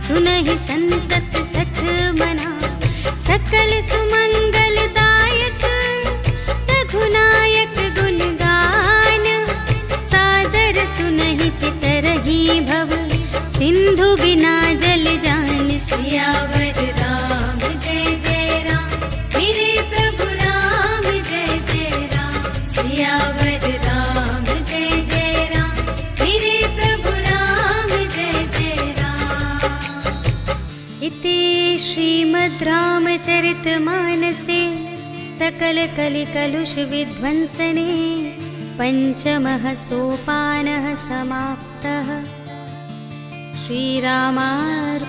सुनहि संतत सठ मना, सकल सुमंगल दायक। रघुनायक गुण गान, सादर सुनहि पितरहि भव। सिंधु बिना जल जान। सियावर राम जय जय राम, मेरे प्रभु राम जय जय राम। सियावर राम जय जय राम, मेरे प्रभु राम जय जय राम। इति श्रीमद् रामचरितमानसे सकल कलिकलुष विध्वंसने, पंचमः सोपानः समाप्तः। श्रीरामार्पणमस्तु।